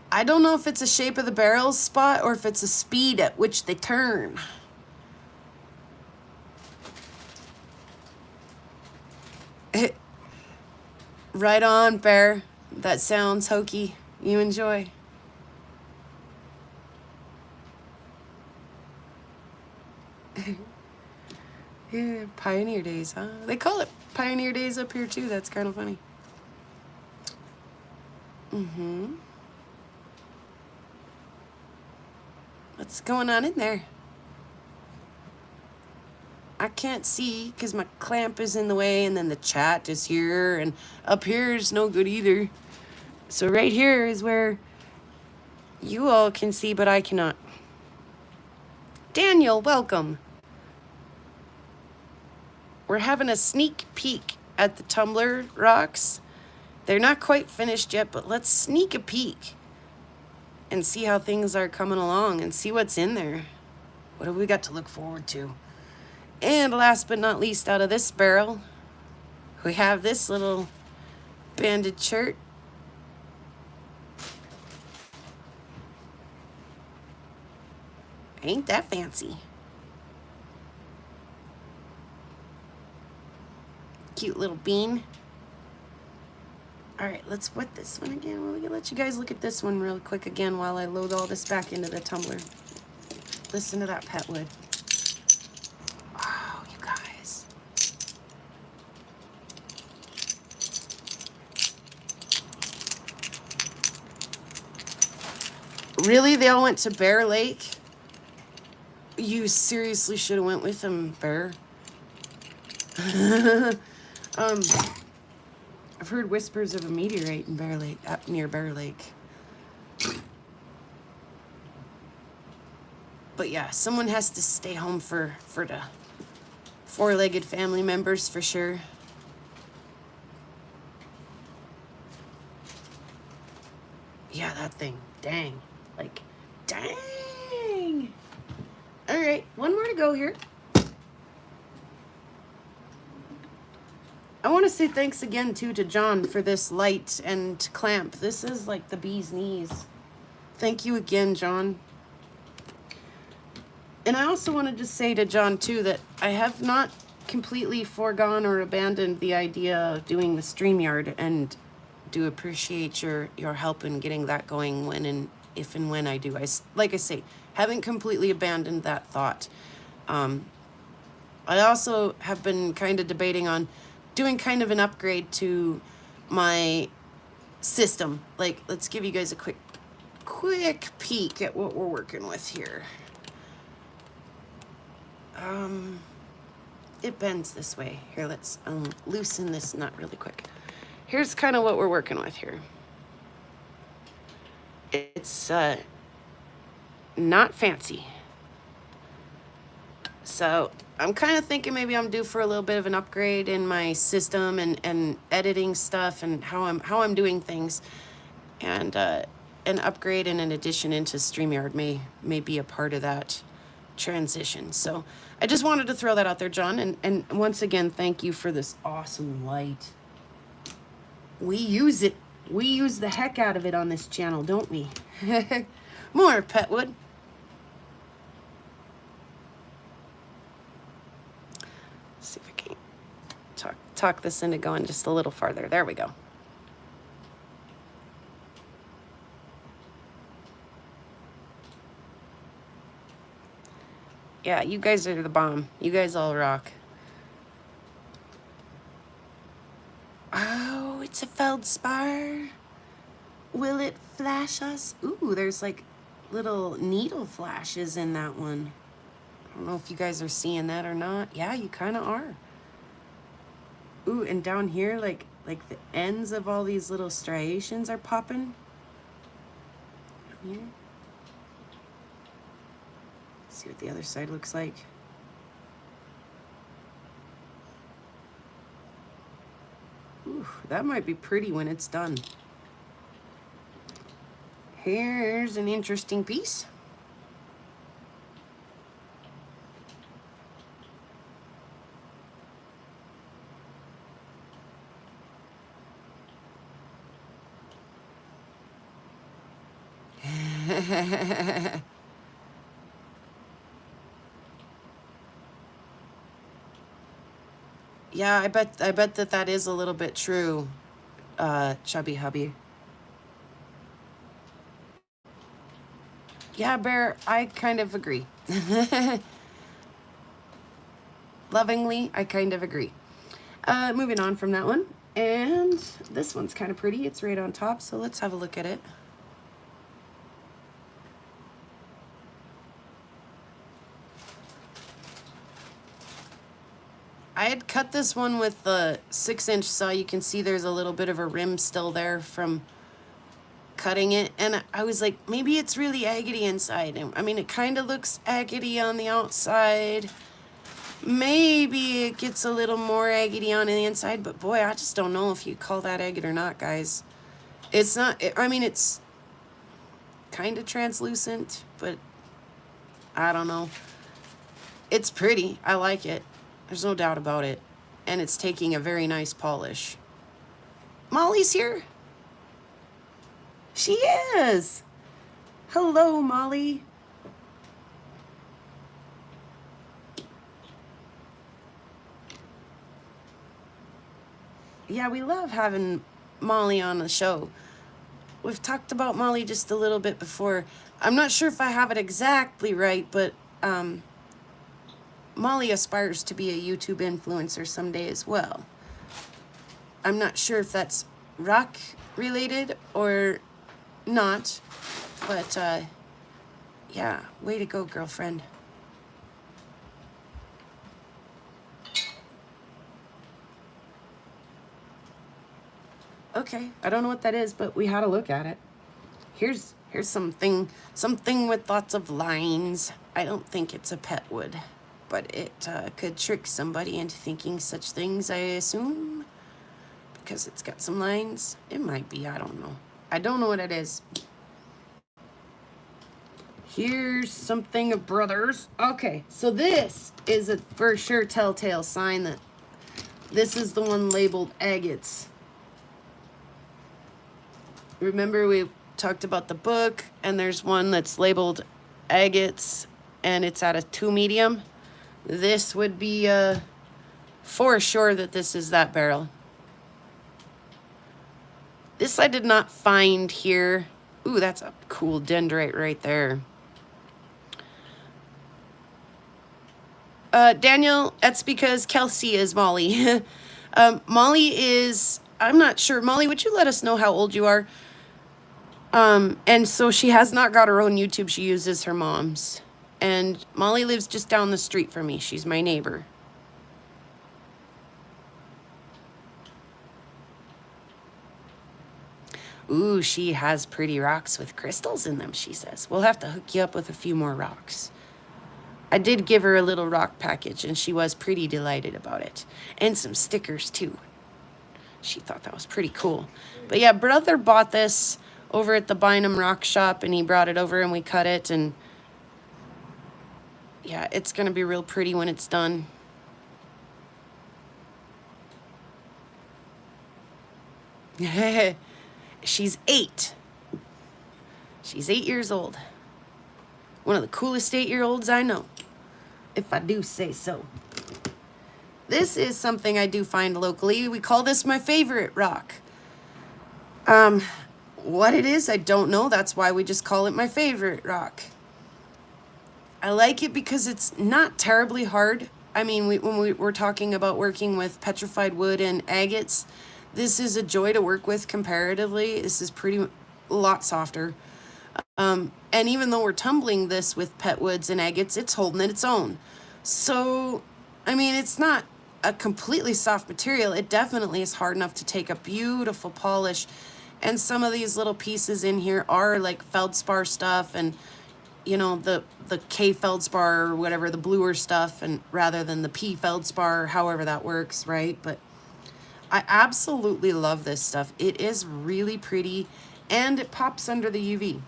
S1: I don't know if it's a shape of the barrels spot or if it's a speed at which they turn. Right on, Bear. That sounds hokey. You enjoy. Yeah, Pioneer Days, huh? They call it Pioneer Days up here too. That's kind of funny. What's going on in there? I can't see because my clamp is in the way, and then the chat is here, and up here is no good either. So right here is where you all can see, but I cannot. Daniel, welcome. We're having a sneak peek at the Tumbler rocks. They're not quite finished yet, but let's sneak a peek and see how things are coming along and see what's in there. What have we got to look forward to? And last but not least, out of this barrel, we have this little banded shirt. Ain't that fancy? Cute little bean. All right, let's wet this one again. We'll let you guys look at this one real quick again while I load all this back into the tumbler. Listen to that petwood. Wow, you guys. Really? They all went to Bear Lake? You seriously should have went with them, Bear. I've heard whispers of a meteorite in Bear Lake, up near Bear Lake. But yeah, someone has to stay home for the four-legged family members for sure. Yeah, that thing. Dang. Like, dang. All right, one more to go here. I want to say thanks again, too, to John for this light and clamp. This is like the bee's knees. Thank you again, John. And I also wanted to say to John, too, that I have not completely foregone or abandoned the idea of doing the StreamYard, and do appreciate your help in getting that going when and if and when I do. Like I say, haven't completely abandoned that thought. I also have been kind of debating on doing kind of an upgrade to my system. Like, let's give you guys a quick peek at what we're working with here. It bends this way. Here, let's loosen this nut really quick. Here's kind of what we're working with here. It's not fancy. So I'm kind of thinking maybe I'm due for a little bit of an upgrade in my system and editing stuff and how I'm doing things. And an upgrade and an addition into StreamYard may be a part of that transition. So I just wanted to throw that out there, John. And once again, thank you for this awesome light. We use it. We use the heck out of it on this channel, don't we? More petwood. See if I can talk this into going just a little farther. There we go. Yeah, you guys are the bomb. You guys all rock. Oh, it's a feldspar. Will it flash us? Ooh, there's like little needle flashes in that one. I don't know if you guys are seeing that or not. Yeah, you kind of are. Ooh, and down here, like the ends of all these little striations are popping. Down here. See what the other side looks like. Ooh, that might be pretty when it's done. Here's an interesting piece. Yeah, I bet that is a little bit true, Chubby Hubby. Yeah, Bear, I kind of agree. Lovingly, I kind of agree. Moving on from that one. And this one's kind of pretty. It's right on top, so let's have a look at it. I had cut this one with the 6-inch saw. You can see there's a little bit of a rim still there from cutting it, and I was like, maybe it's really agate inside. And I mean, it kind of looks agate on the outside. Maybe it gets a little more agate on the inside, but boy, I just don't know if you call that agate or not, guys. It's not, I mean, it's kind of translucent, but I don't know. It's pretty. I like it. There's no doubt about it. And it's taking a very nice polish. Molly's here. She is. Hello, Molly. Yeah, we love having Molly on the show. We've talked about Molly just a little bit before. I'm not sure if I have it exactly right, but Molly aspires to be a YouTube influencer someday as well. I'm not sure if that's rock related or not, but yeah, way to go, girlfriend. Okay, I don't know what that is, but we had a look at it. Here's something with lots of lines. I don't think it's a pet wood, but it could trick somebody into thinking such things, I assume, because it's got some lines. It might be, I don't know. I don't know what it is. Here's something of brothers. Okay, so this is a for sure telltale sign that this is the one labeled agates. Remember we talked about the book, and there's one that's labeled agates, and it's at a 2 medium. This would be for sure that this is that barrel. This I did not find here. Ooh, that's a cool dendrite right there. Daniel, that's because Kelsey is Molly. Molly is, I'm not sure. Molly, would you let us know how old you are? And so she has not got her own YouTube. She uses her mom's. And Molly lives just down the street from me. She's my neighbor. Ooh, she has pretty rocks with crystals in them, she says. We'll have to hook you up with a few more rocks. I did give her a little rock package, and she was pretty delighted about it. And some stickers, too. She thought that was pretty cool. But yeah, brother bought this over at the Bynum Rock Shop, and he brought it over, and we cut it, and yeah, it's going to be real pretty when it's done. She's 8. She's 8 years old. One of the coolest 8-year-olds I know, if I do say so. This is something I do find locally. We call this my favorite rock. What it is, I don't know. That's why we just call it my favorite rock. I like it because it's not terribly hard. I mean, when we were talking about working with petrified wood and agates, this is a joy to work with comparatively. This is a lot softer. And even though we're tumbling this with pet woods and agates, it's holding its own. So, I mean, it's not a completely soft material. It definitely is hard enough to take a beautiful polish. And some of these little pieces in here are like feldspar stuff, and you know, the K feldspar or whatever, the bluer stuff, and rather than the P feldspar, however that works, right? But I absolutely love this stuff. It is really pretty, and it pops under the UV,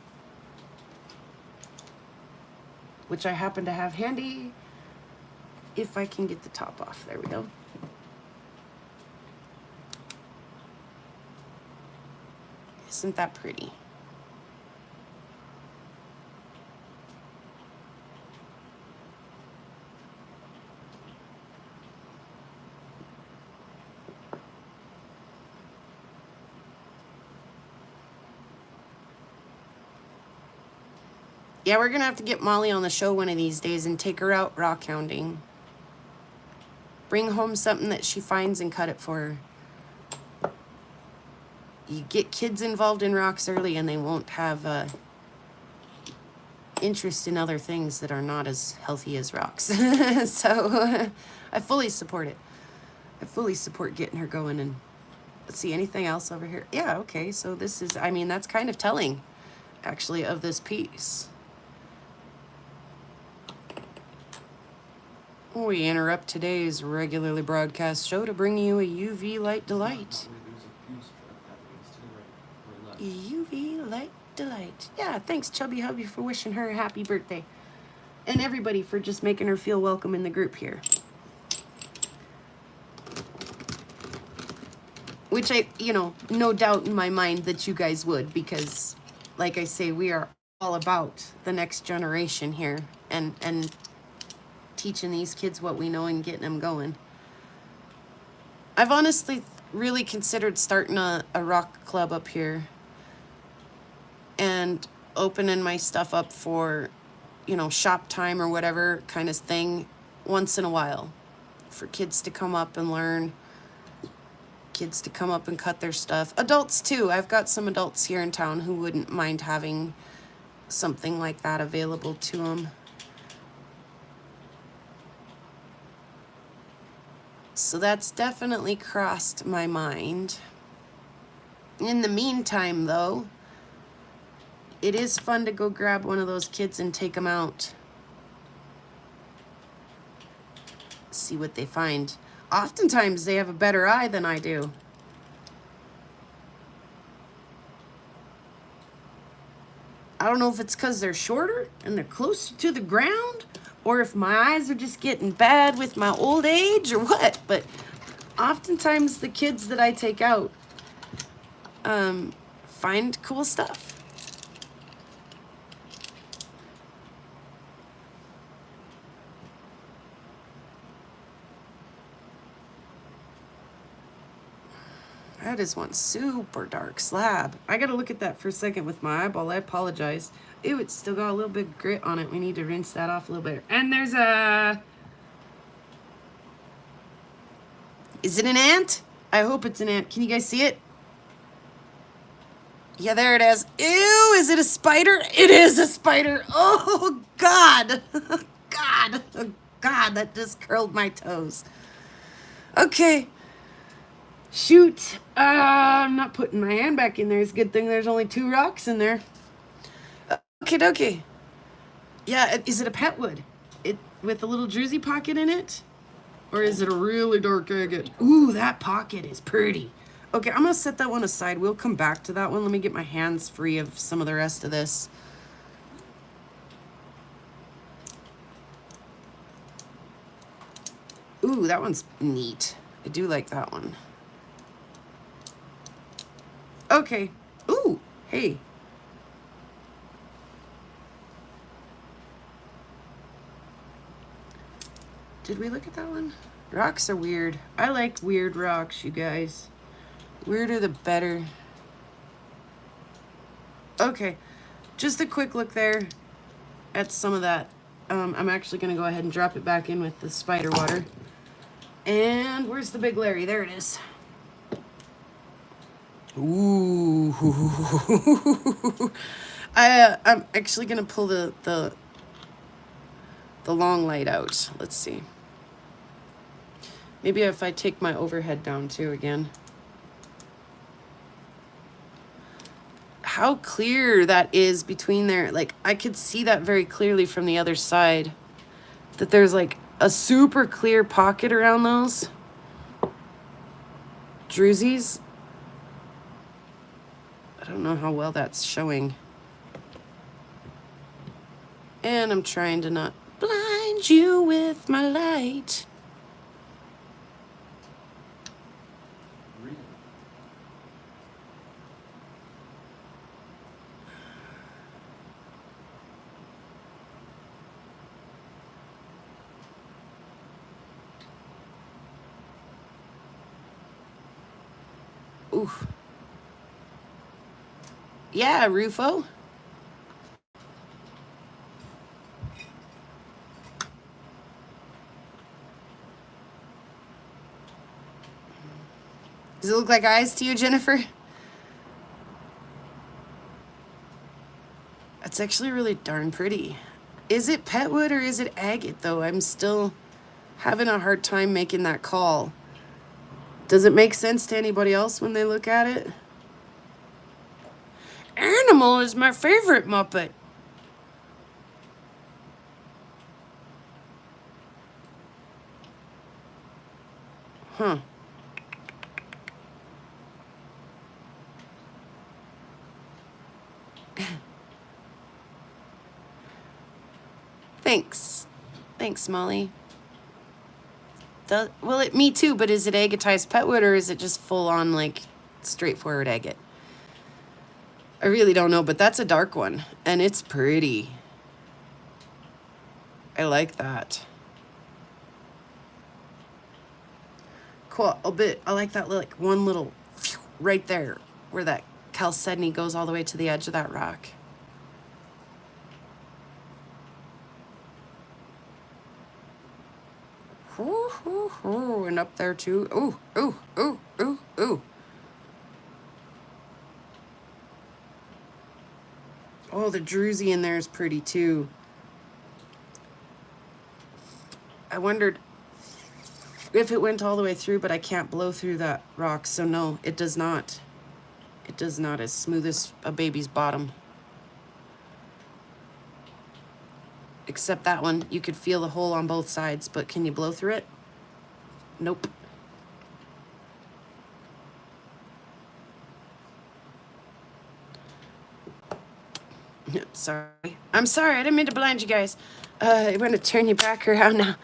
S1: which I happen to have handy if I can get the top off. There we go. Isn't that pretty? Yeah, we're going to have to get Molly on the show one of these days and take her out rock hounding. Bring home something that she finds and cut it for her. You get kids involved in rocks early and they won't have interest in other things that are not as healthy as rocks. So I fully support it. I fully support getting her going and Let's see, anything else over here? Yeah, okay, so this is, I mean, that's kind of telling, actually, of this piece. We interrupt today's regularly broadcast show to bring you a UV light delight. UV light delight. Yeah, thanks, Chubby Hubby, for wishing her a happy birthday. And everybody for just making her feel welcome in the group here. Which I, you know, no doubt in my mind that you guys would, because, like I say, we are all about the next generation here and teaching these kids what we know and getting them going. I've honestly really considered starting a rock club up here and opening my stuff up for, you know, shop time or whatever kind of thing once in a while for kids to come up and learn, kids to come up and cut their stuff. Adults too. I've got some adults here in town who wouldn't mind having something like that available to them. So that's definitely crossed my mind. In the meantime, though, it is fun to go grab one of those kids and take them out. See what they find. Oftentimes, they have a better eye than I do. I don't know if it's because they're shorter and they're closer to the ground, or if my eyes are just getting bad with my old age or what, but oftentimes the kids that I take out find cool stuff. That is one super dark slab. I gotta look at that for a second with my eyeball. I apologize. Ew, it's still got a little bit of grit on it. We need to rinse that off a little bit. And there's a... Is it an ant? I hope it's an ant. Can you guys see it? Yeah, there it is. Ew, is it a spider? It is a spider. Oh, God. God. Oh, God, that just curled my toes. Okay. Shoot. I'm not putting my hand back in there. It's a good thing there's only 2 rocks in there. Okay, dokie. Yeah, is it a pet wood? It with a little druzy pocket in it? Or is it a really dark agate? Ooh, that pocket is pretty. Okay, I'm going to set that one aside. We'll come back to that one. Let me get my hands free of some of the rest of this. Ooh, that one's neat. I do like that one. Okay. Ooh, hey. Did we look at that one? Rocks are weird. I like weird rocks, you guys. Weirder the better. Okay, just a quick look there at some of that. I'm actually going to go ahead and drop it back in with the spider water. And where's the big Larry? There it is. Ooh. I'm actually going to pull the long light out. Let's see. Maybe if I take my overhead down too again. How clear that is between there. Like, I could see that very clearly from the other side. That there's like a super clear pocket around those druzies. I don't know how well that's showing. And I'm trying to not blind you with my light. Oof. Yeah, Rufo. Does it look like eyes to you, Jennifer? It's actually really darn pretty. Is it petwood or is it agate, though? I'm still having a hard time making that call. Does it make sense to anybody else when they look at it? Animal is my favorite Muppet. Huh. Thanks. Thanks, Molly. Well, me too, but is it agatized petwood or is it just full on, like, straightforward agate? I really don't know, but that's a dark one, and it's pretty. I like that. Cool. I like that, like, one little right there where that chalcedony goes all the way to the edge of that rock. Ooh, ooh, ooh, and up there too. Ooh, ooh, ooh, ooh, ooh. Oh, the druzy in there is pretty too. I wondered if it went all the way through, but I can't blow through that rock, so no, it does not. It does not. As smooth as a baby's bottom. Except that one, you could feel the hole on both sides, but can you blow through it? Nope. Sorry. I'm sorry, I didn't mean to blind you guys. I'm going to turn you back around now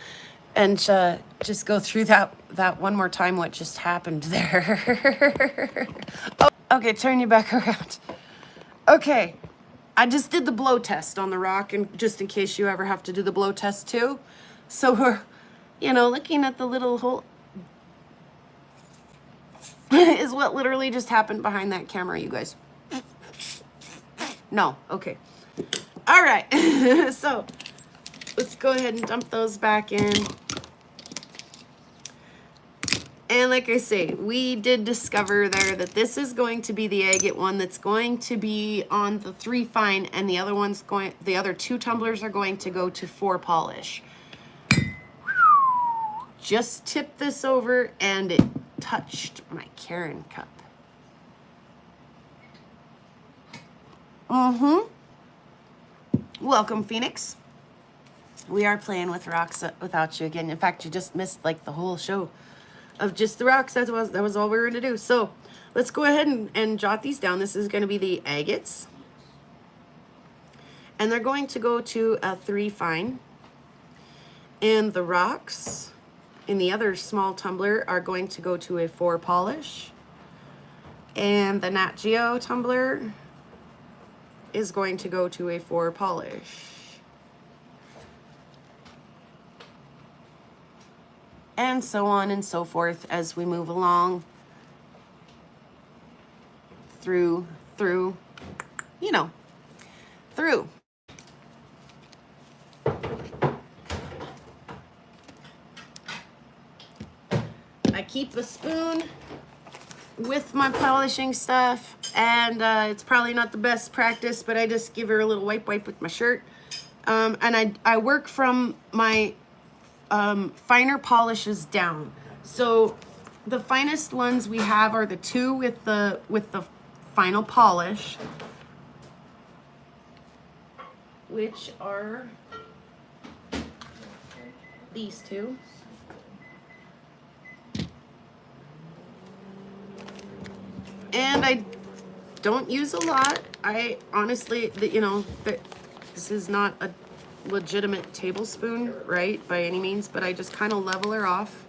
S1: and just go through that one more time what just happened there. Oh, okay, turn you back around. Okay, I just did the blow test on the rock, and just in case you ever have to do the blow test too. So we're, looking at the little hole is what literally just happened behind that camera, you guys. No, okay. All right, so let's go ahead and dump those back in. And like I say, we did discover there that this is going to be the agate one that's going to be on the 3 fine, and the other 2 tumblers are going to go to 4 polish. Just tipped this over and it touched my Karen cup. Welcome, Phoenix. We are playing with rocks without you again. In fact, you just missed like the whole show of just the rocks. That was all we were going to do. So let's go ahead and jot these down. This is going to be the agates. And they're going to go to a 3 fine. And the rocks in the other small tumbler are going to go to a 4 polish. And the Nat Geo tumbler is going to go to a 4 polish. And so on and so forth as we move along through. I keep a spoon with my polishing stuff, and it's probably not the best practice, but I just give her a little wipe with my shirt. And I work from my finer polishes down. So the finest ones we have are the 2 with the final polish, which are these 2. And I don't use a lot. I honestly, this is not a legitimate tablespoon, right, by any means, but I just kind of level her off.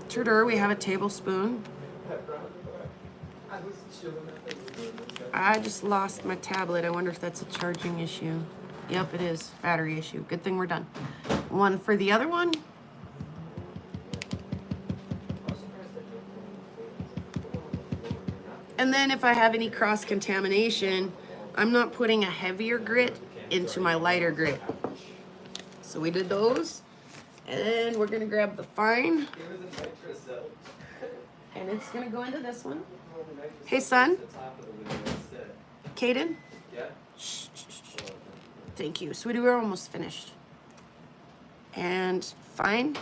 S1: Turdur, we have a tablespoon. I just lost my tablet. I wonder if that's a charging issue. Yep, it is. Battery issue. Good thing we're done. One for the other one. And then if I have any cross-contamination, I'm not putting a heavier grit into my lighter grit. So we did those. And we're going to grab the fine. And it's going to go into this one. Hey, son. Caden? Shh. Thank you. Sweetie, we're almost finished. And fine.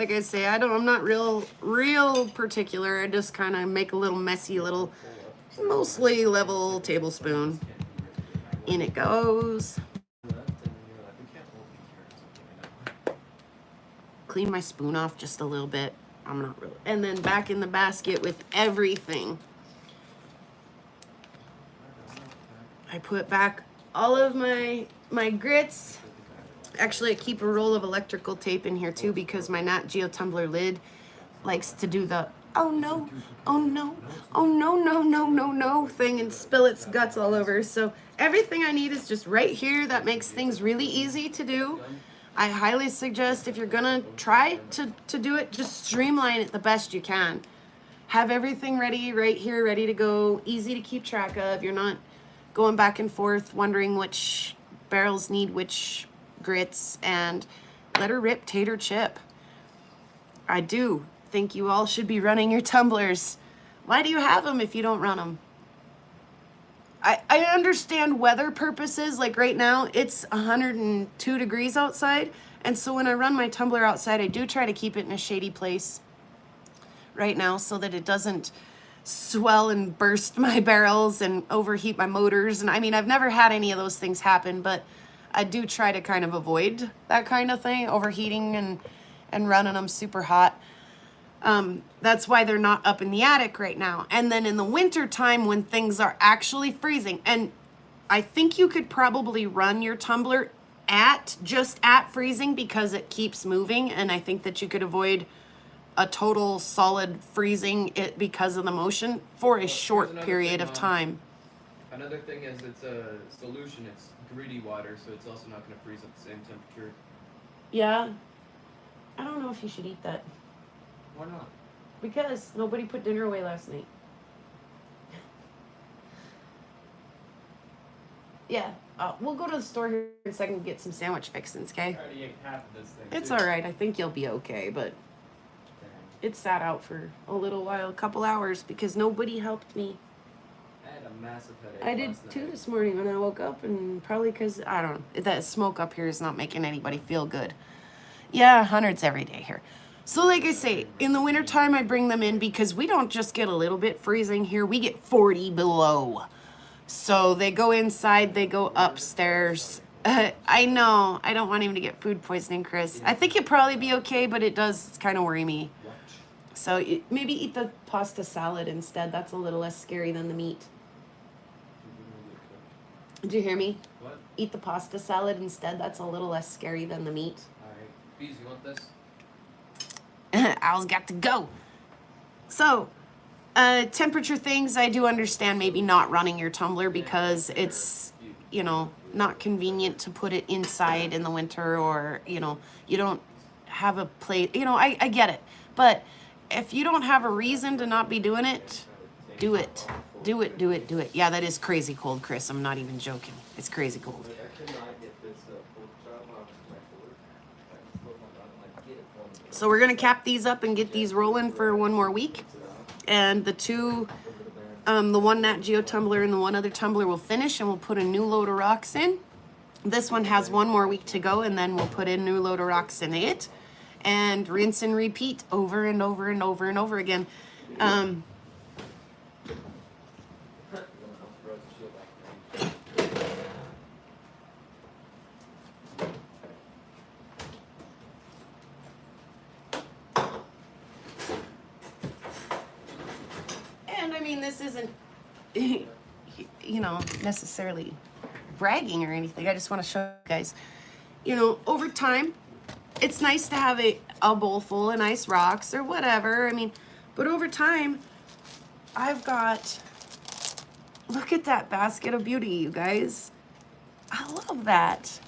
S1: Like I say, I'm not real particular. I just kind of make a little messy little, mostly level tablespoon. In it goes. Clean my spoon off just a little bit. I'm not really. And then back in the basket with everything. I put back all of my grits. Actually, I keep a roll of electrical tape in here too because my Nat Geo tumbler lid likes to do the oh no, oh no, oh no, no, no, no, no thing and spill its guts all over. So everything I need is just right here. That makes things really easy to do. I highly suggest if you're gonna try to do it, just streamline it the best you can. Have everything ready right here, ready to go, easy to keep track of. You're not going back and forth wondering which barrels need which grits, and let her rip, tater chip. I do think you all should be running your tumblers. Why do you have them if you don't run them? I understand weather purposes, like right now it's 102 degrees outside, and so when I run my tumbler outside, I do try to keep it in a shady place right now so that it doesn't swell and burst my barrels and overheat my motors. And I mean, I've never had any of those things happen, but I do try to kind of avoid that kind of thing, overheating and running them super hot. That's why they're not up in the attic right now. And then in the winter time when things are actually freezing, and I think you could probably run your tumbler just at freezing because it keeps moving, and I think that you could avoid a total solid freezing it because of the motion for a short period of time.
S2: Another thing is it's a solution, it's gritty water, so it's also not going to freeze at the same temperature.
S1: Yeah. I don't know if you should eat that.
S2: Why not?
S1: Because nobody put dinner away last night. Yeah. We'll go to the store here in a second and get some sandwich fixins, okay?
S2: I already ate half of this thing.
S1: It's alright. I think you'll be okay, but it sat out for a little while, a couple hours, because nobody helped me.
S2: I had a massive headache.
S1: I did too this morning when I woke up, and probably because, I don't know, that smoke up here is not making anybody feel good. Yeah, hundreds every day here. So like I say, in the wintertime, I bring them in because we don't just get a little bit freezing here. We get 40 below. So they go inside, they go upstairs. I know, I don't want him to get food poisoning, Chris. I think it'd probably be okay, but it does kind of worry me. So maybe eat the pasta salad instead. That's a little less scary than the meat. Did you hear me?
S2: What?
S1: Eat the pasta salad instead. That's a little less scary than the meat.
S2: Alright. Bees, you want this?
S1: Owl's got to go. So, temperature things, I do understand maybe not running your tumbler because it's, you know, not convenient to put it inside in the winter, or, you know, you don't have a place. You know, I get it. But if you don't have a reason to not be doing it, do it. Do it, do it, do it. Yeah, that is crazy cold, Chris. I'm not even joking. It's crazy cold. So we're going to cap these up and get these rolling for one more week. And the two, the one Nat Geo tumbler and the one other tumbler will finish, and we'll put a new load of rocks in. This one has one more week to go, and then we'll put in a new load of rocks in it. And rinse and repeat over and over and over and over again. And I mean, this isn't, you know, necessarily bragging or anything. I just want to show you guys, you know, over time, it's nice to have a bowl full of nice rocks or whatever. I mean, but over time, I've got, look at that basket of beauty, you guys. I love that.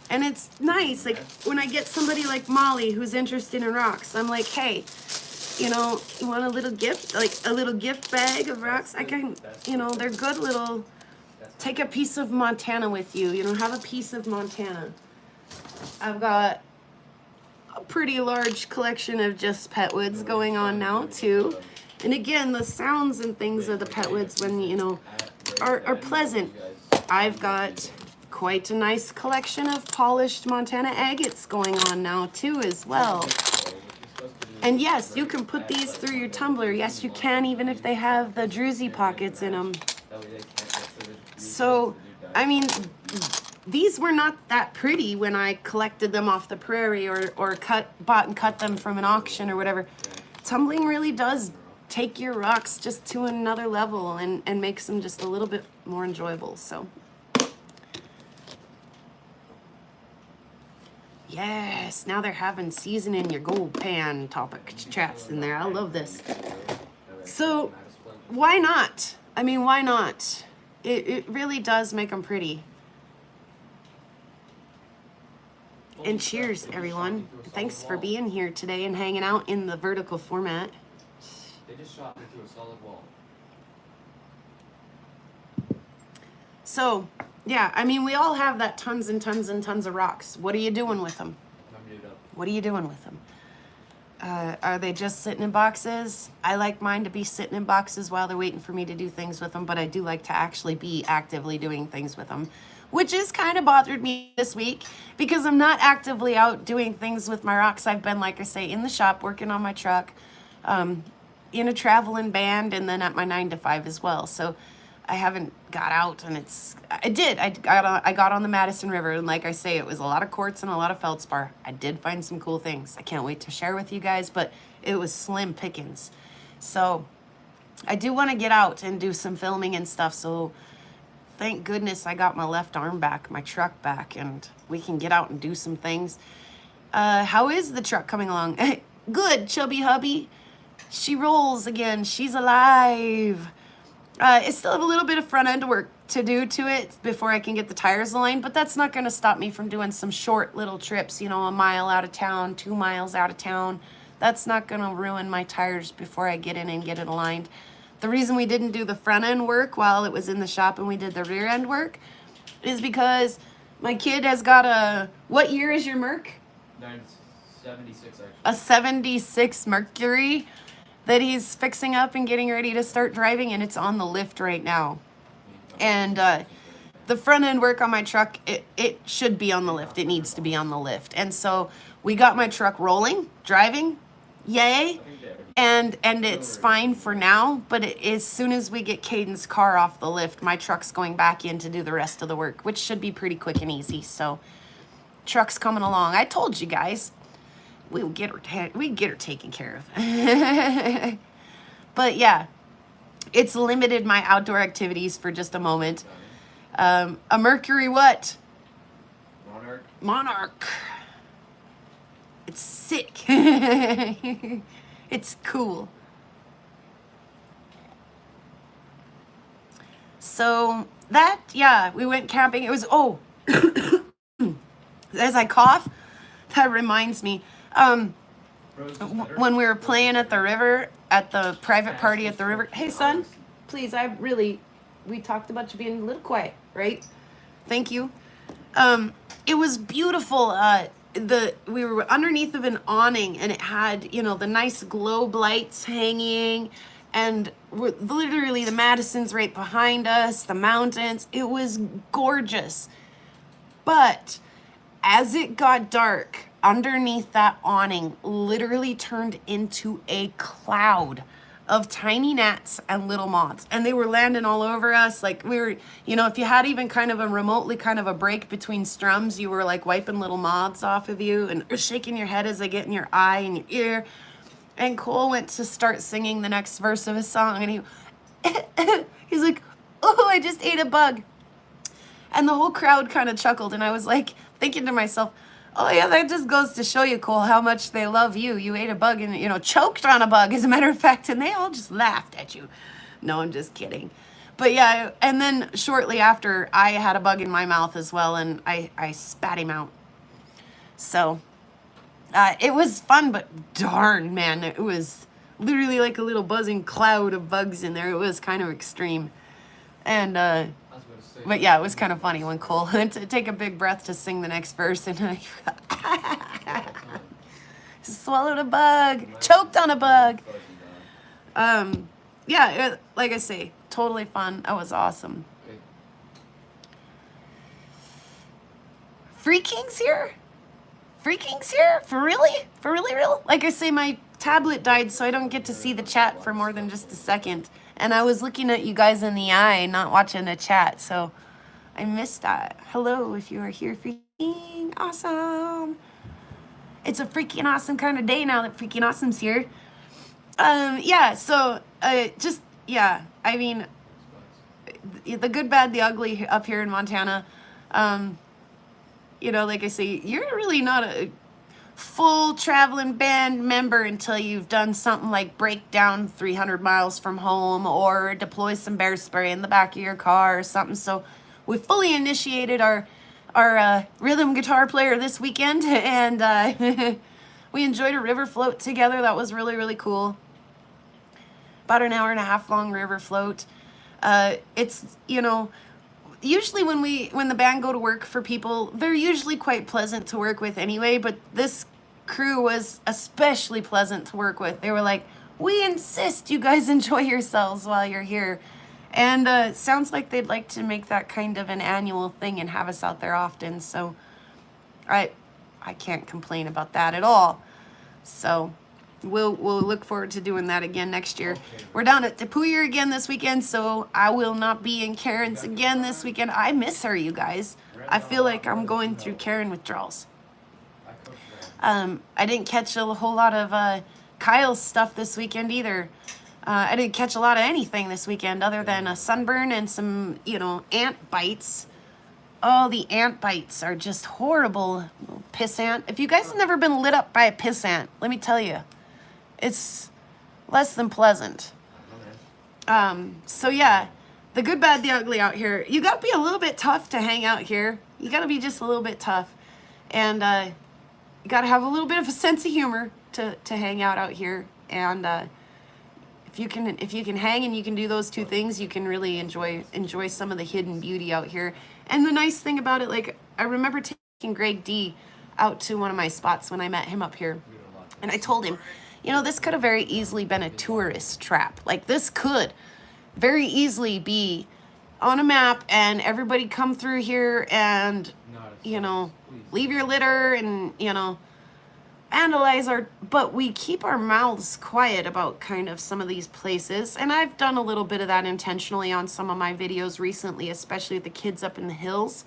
S1: And it's nice, like when I get somebody like Molly who's interested in rocks, I'm like, hey, you know, you want a little gift, like a little gift bag of rocks? I can, you know, they're good little, take a piece of Montana with you, you know, have a piece of Montana. I've got a pretty large collection of just petwoods going on now too. And again, the sounds and things of the petwoods when, you know, are pleasant. I've got quite a nice collection of polished Montana agates going on now too as well. And yes, you can put these through your tumbler. Yes, you can, even if they have the druzy pockets in them. So, I mean, these were not that pretty when I collected them off the prairie or bought and cut them from an auction or whatever. Tumbling really does take your rocks just to another level and makes them just a little bit more enjoyable. So, yes, now they're having seasoning your gold pan topic chats in there. I love this. So, why not? I mean, why not? It really does make them pretty. And cheers, everyone. Thanks for being here today and hanging out in the vertical format.
S2: They just shot me through a solid wall.
S1: So, yeah, I mean, we all have that tons and tons and tons of rocks. What are you doing with them? What are you doing with them? Are they just sitting in boxes? I like mine to be sitting in boxes while they're waiting for me to do things with them, but I do like to actually be actively doing things with them, which has kind of bothered me this week because I'm not actively out doing things with my rocks. I've been, like I say, in the shop working on my truck, in a traveling band, and then at my 9 to 5 as well. So I haven't got out, and I got on the Madison River, and like I say, it was a lot of quartz and a lot of feldspar. I did find some cool things. I can't wait to share with you guys, but it was slim pickings. So I do want to get out and do some filming and stuff. So thank goodness I got my left arm back, my truck back, and we can get out and do some things. How is the truck coming along? Good, chubby hubby. She rolls again. She's alive. I still have a little bit of front end work to do to it before I can get the tires aligned, but that's not going to stop me from doing some short little trips, you know, a mile out of town, 2 miles out of town. That's not going to ruin my tires before I get in and get it aligned. The reason we didn't do the front end work while it was in the shop and we did the rear end work is because my kid has got a, what year is your Merc?
S2: 76 actually.
S1: A 76 Mercury that he's fixing up and getting ready to start driving, and it's on the lift right now. And the front end work on my truck, it should be on the lift. It needs to be on the lift. And so we got my truck rolling, driving, yay. And it's fine for now, but as soon as we get Caden's car off the lift, my truck's going back in to do the rest of the work, which should be pretty quick and easy. So truck's coming along. I told you guys. We'd get her taken care of. But yeah, it's limited my outdoor activities for just a moment. A Mercury what? Monarch. It's sick. It's cool. So that, yeah, we went camping. It was, oh, as I cough, that reminds me. When we were playing at the river, at the private party at the river. Hey, son, please, we talked about you being a little quiet, right? Thank you. It was beautiful. We were underneath of an awning, and it had, you know, the nice globe lights hanging, and literally the Madison's right behind us, the mountains. It was gorgeous. But as it got dark, underneath that awning literally turned into a cloud of tiny gnats and little moths, and they were landing all over us. Like, we were, you know, if you had even kind of a remotely kind of a break between strums, you were like wiping little moths off of you and shaking your head as they get in your eye and your ear. And Cole went to start singing the next verse of his song, and he's like, oh, I just ate a bug. And the whole crowd kind of chuckled, and I was like thinking to myself, oh yeah, that just goes to show you, Cole, how much they love you. You ate a bug and, you know, choked on a bug, as a matter of fact, and they all just laughed at you. No, I'm just kidding. But yeah, and then shortly after, I had a bug in my mouth as well, and I spat him out. So it was fun, but darn, man, it was literally like a little buzzing cloud of bugs in there. It was kind of extreme. And but yeah, it was kind of funny when Cole went to take a big breath to sing the next verse, and I swallowed a bug, choked on a bug. Yeah, like I say, totally fun. That was awesome. Free King's here? Free King's here? For really? For really real? Like I say, my tablet died, so I don't get to see the chat for more than just a second. And I was looking at you guys in the eye, not watching the chat, so I missed that. Hello, if you are here, freaking awesome. It's a freaking awesome kind of day now that freaking awesome's here. Yeah, so, yeah, I mean, the good, bad, the ugly up here in Montana. You know, like I say, you're really not a full traveling band member until you've done something like break down 300 miles from home or deploy some bear spray in the back of your car or something. So we fully initiated our rhythm guitar player this weekend, and we enjoyed a river float together. That was really, really cool. About an hour and a half long river float. It's, you know, usually when the band go to work for people, they're usually quite pleasant to work with anyway, but this crew was especially pleasant to work with. They were like, we insist you guys enjoy yourselves while you're here. And it sounds like they'd like to make that kind of an annual thing and have us out there often. So I can't complain about that at all. So we'll look forward to doing that again next year. We're down at Tapuyer again this weekend, so I will not be in Karen's again this weekend. I miss her, you guys. I feel like I'm going through Karen withdrawals. I didn't catch a whole lot of Kyle's stuff this weekend either. I didn't catch a lot of anything this weekend other than a sunburn and some, you know, ant bites. Oh, the ant bites are just horrible. Piss ant. If you guys have never been lit up by a piss ant, let me tell you, it's less than pleasant. So yeah, the good, bad, the ugly out here. You gotta be a little bit tough to hang out here. You gotta be just a little bit tough. And you gotta have a little bit of a sense of humor to hang out here. And if you can hang and you can do those two things, you can really enjoy some of the hidden beauty out here. And the nice thing about it, like, I remember taking Greg D out to one of my spots when I met him up here. And I told him, you know, this could have very easily been a tourist trap. Like, this could very easily be on a map and everybody come through here and, you know, leave your litter and, you know, vandalize but we keep our mouths quiet about kind of some of these places. And I've done a little bit of that intentionally on some of my videos recently, especially with the kids up in the hills.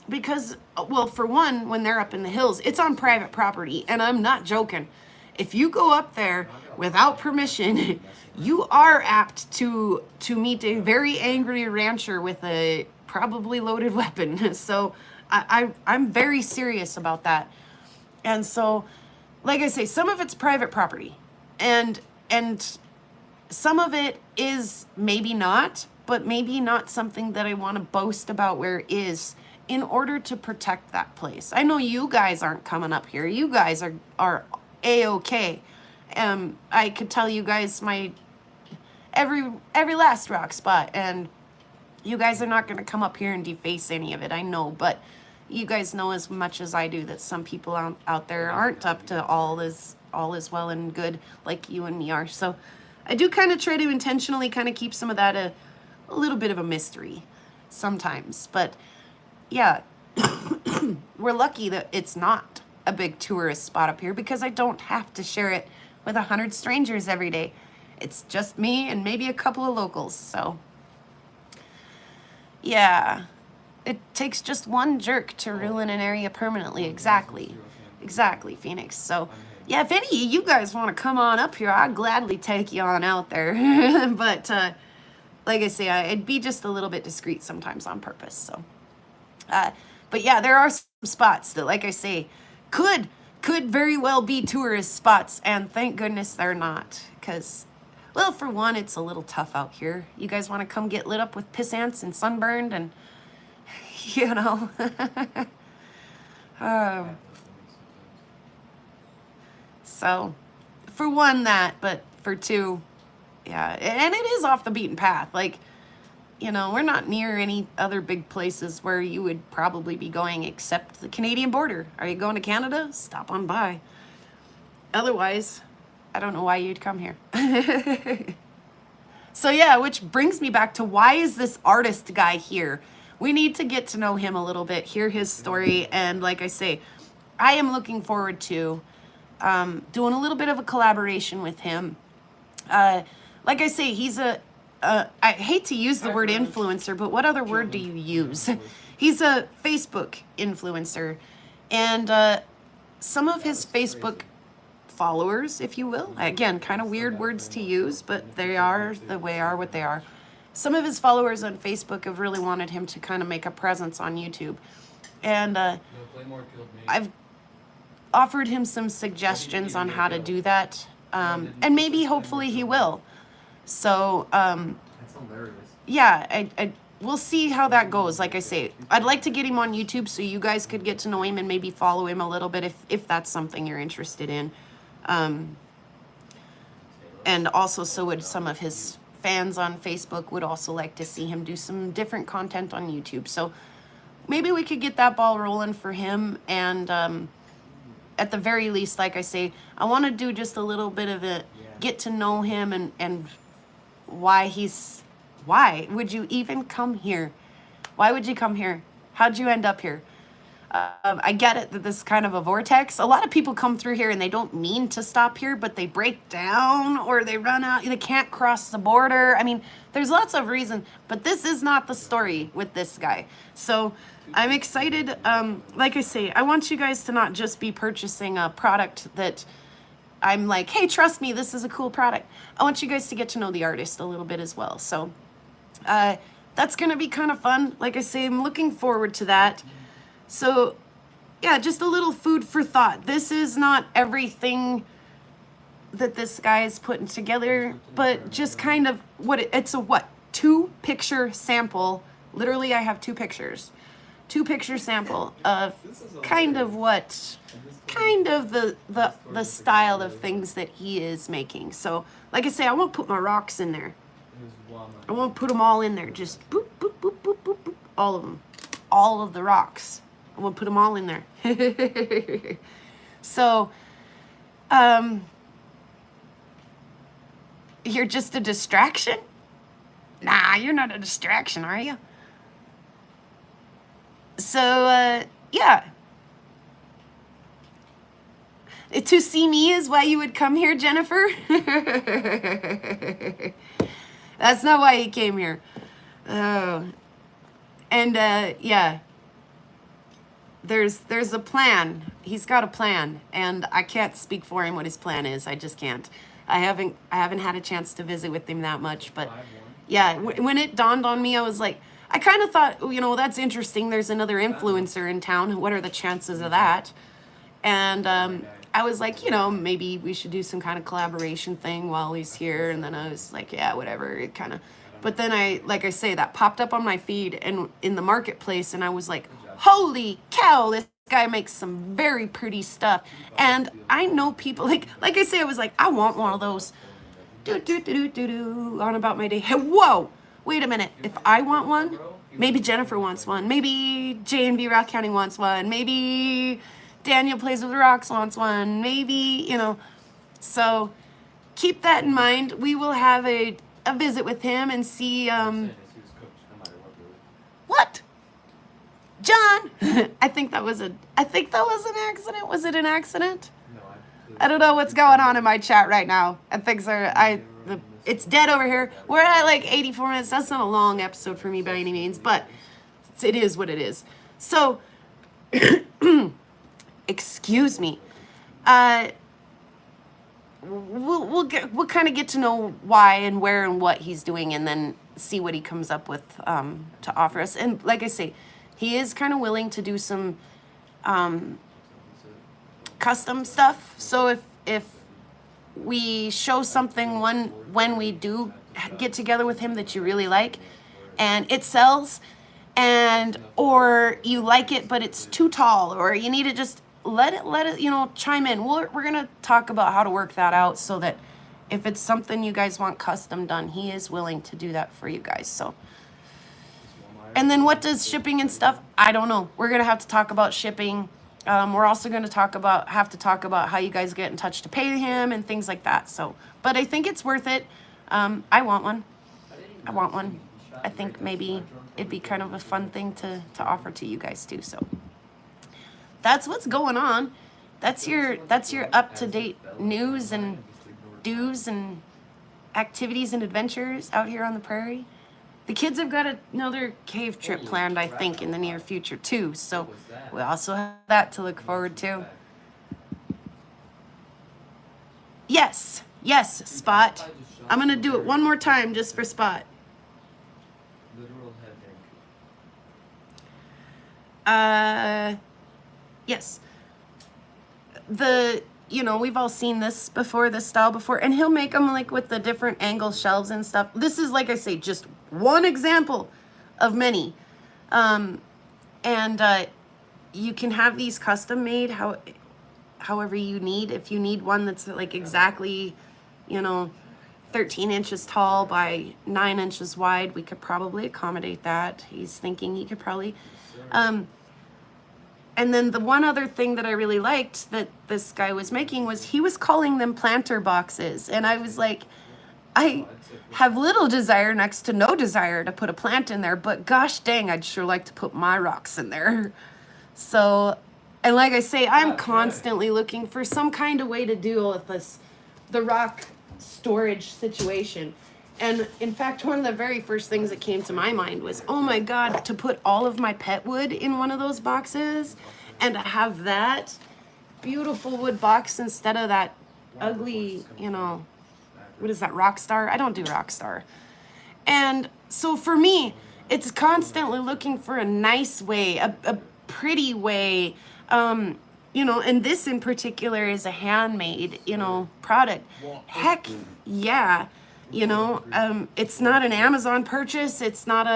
S1: Because, well, for one, when they're up in the hills, it's on private property. And I'm not joking. If you go up there without permission, you are apt to meet a very angry rancher with a probably loaded weapon. So I'm very serious about that. And so, like I say, some of it's private property, and some of it is maybe not, but maybe not something that I want to boast about where it is in order to protect that place. I know you guys aren't coming up here. You guys are A-okay. I could tell you guys my every last rock spot, and you guys are not going to come up here and deface any of it. I know, but you guys know as much as I do that some people out there aren't up to all is well and good like you and me are. So I do kind of try to intentionally kind of keep some of that a little bit of a mystery sometimes. But yeah, we're lucky that it's not a big tourist spot up here because I don't have to share it with 100 strangers every day. It's just me and maybe a couple of locals. So yeah. It takes just one jerk to ruin an area permanently. Exactly, Phoenix. So, yeah, if any of you guys want to come on up here, I'd gladly take you on out there. But, like I say, I'd be just a little bit discreet sometimes on purpose. So, but yeah, there are some spots that, like I say, could very well be tourist spots. And thank goodness they're not. Because, well, for one, it's a little tough out here. You guys want to come get lit up with piss ants and sunburned and... You know, so for one, that, but for two, yeah, and it is off the beaten path. Like, you know, we're not near any other big places where you would probably be going except the Canadian border. Are you going to Canada? Stop on by. Otherwise, I don't know why you'd come here. So yeah, which brings me back to why is this artist guy here? We need to get to know him a little bit, hear his story, and like I say, I am looking forward to doing a little bit of a collaboration with him. Like I say, he's I hate to use the word influencer, but what other word do you use? He's a Facebook influencer. And some of his Facebook followers, if you will, again, kind of weird words to use, but they are what they are. Some of his followers on Facebook have really wanted him to kind of make a presence on YouTube. And I've offered him some suggestions on how to do that. And maybe, hopefully, he will. So,
S2: That's hilarious.
S1: yeah, we'll see how that goes. Like I say, I'd like to get him on YouTube so you guys could get to know him and maybe follow him a little bit if that's something you're interested in. And also, so would some of his fans on Facebook would also like to see him do some different content on YouTube. So maybe we could get that ball rolling for him. And at the very least, like I say, I want to do just a little bit of it, get to know him and why would you even come here? Why would you come here? How'd you end up here? I get it that this is kind of a vortex. A lot of people come through here and they don't mean to stop here, but they break down or they run out. They can't cross the border. I mean, there's lots of reasons, but this is not the story with this guy. So I'm excited. Like I say, I want you guys to not just be purchasing a product that I'm like, hey, trust me, this is a cool product. I want you guys to get to know the artist a little bit as well. So that's going to be kind of fun. Like I say, I'm looking forward to that. So, yeah, just a little food for thought. This is not everything that this guy is putting together, but just kind of it's a 2-picture sample. Literally, I have 2 pictures. 2-picture sample of kind of the style of things that he is making. So, like I say, I won't put my rocks in there. I won't put them all in there. Just boop, boop, boop, boop, boop, boop. All of them. All of the rocks. I won't put them all in there. So, you're just a distraction? Nah, you're not a distraction, are you? So, yeah. To see me is why you would come here, Jennifer? That's not why he came here. Oh. And, yeah. There's a plan. He's got a plan. And I can't speak for him what his plan is. I just can't. I haven't had a chance to visit with him that much. But, yeah, when it dawned on me, I was like, I kind of thought, that's interesting. There's another influencer in town. What are the chances of that? And I was like, maybe we should do some kind of collaboration thing while he's here. And then I was like, yeah, whatever. It kind of. But then like I say, that popped up on my feed and in the marketplace. And I was like, holy cow, this guy makes some very pretty stuff. And I know people, like I say, I was like, I want one of those. On about my day. Hey, whoa. Wait a minute. If I want one, maybe Jennifer wants one. Maybe J&V Rock County wants one. Maybe Daniel Plays with Rocks wants one. Maybe, So keep that in mind. We will have a visit with him and see. What? John? I think that was an accident. Was it an accident?
S2: No,
S1: I don't know what's going on in my chat right now. And things it's dead over here. We're at like 84 minutes. That's not a long episode for me by any means, but it is what it is. So, excuse me. We'll kind of get to know why and where and what he's doing, and then see what he comes up with to offer us. And like I say, he is kind of willing to do some custom stuff. So if we show something when we do get together with him that you really like, and it sells, or you like it but it's too tall, or you need to just let it chime in. We're gonna talk about how to work that out so that if it's something you guys want custom done, he is willing to do that for you guys. So, and then what does shipping and stuff? I don't know. We're gonna have to talk about shipping. We're also gonna have to talk about how you guys get in touch to pay him and things like that. So, but I think it's worth it. I want one. I think maybe it'd be kind of a fun thing to offer to you guys too. So that's what's going on. that's your up-to-date news and do's and activities and adventures out here on the prairie. The kids have got another cave trip planned, I think, in the near future too. So we also have that to look forward to. Yes, Spot. I'm gonna do it one more time just for Spot.
S2: Literal head
S1: Yes. We've all seen this style before, and he'll make them like with the different angle shelves and stuff. This is, like I say, just one example of many. You can have these custom made however you need. If you need one that's like exactly, 13 inches tall by 9 inches wide, we could probably accommodate that. He's thinking he could probably. And then the one other thing that I really liked that this guy was making was he was calling them planter boxes. And I was like, I have little desire next to no desire to put a plant in there, but gosh dang, I'd sure like to put my rocks in there. So, and like I say, I'm constantly looking for some kind of way to deal with the rock storage situation. And in fact, one of the very first things that came to my mind was, oh my God, to put all of my pet wood in one of those boxes and to have that beautiful wood box instead of that ugly, what is that, Rockstar? I don't do Rockstar. And so for me, it's constantly looking for a nice way, a pretty way, and this in particular is a handmade, product. Heck yeah. It's not an Amazon purchase. It's not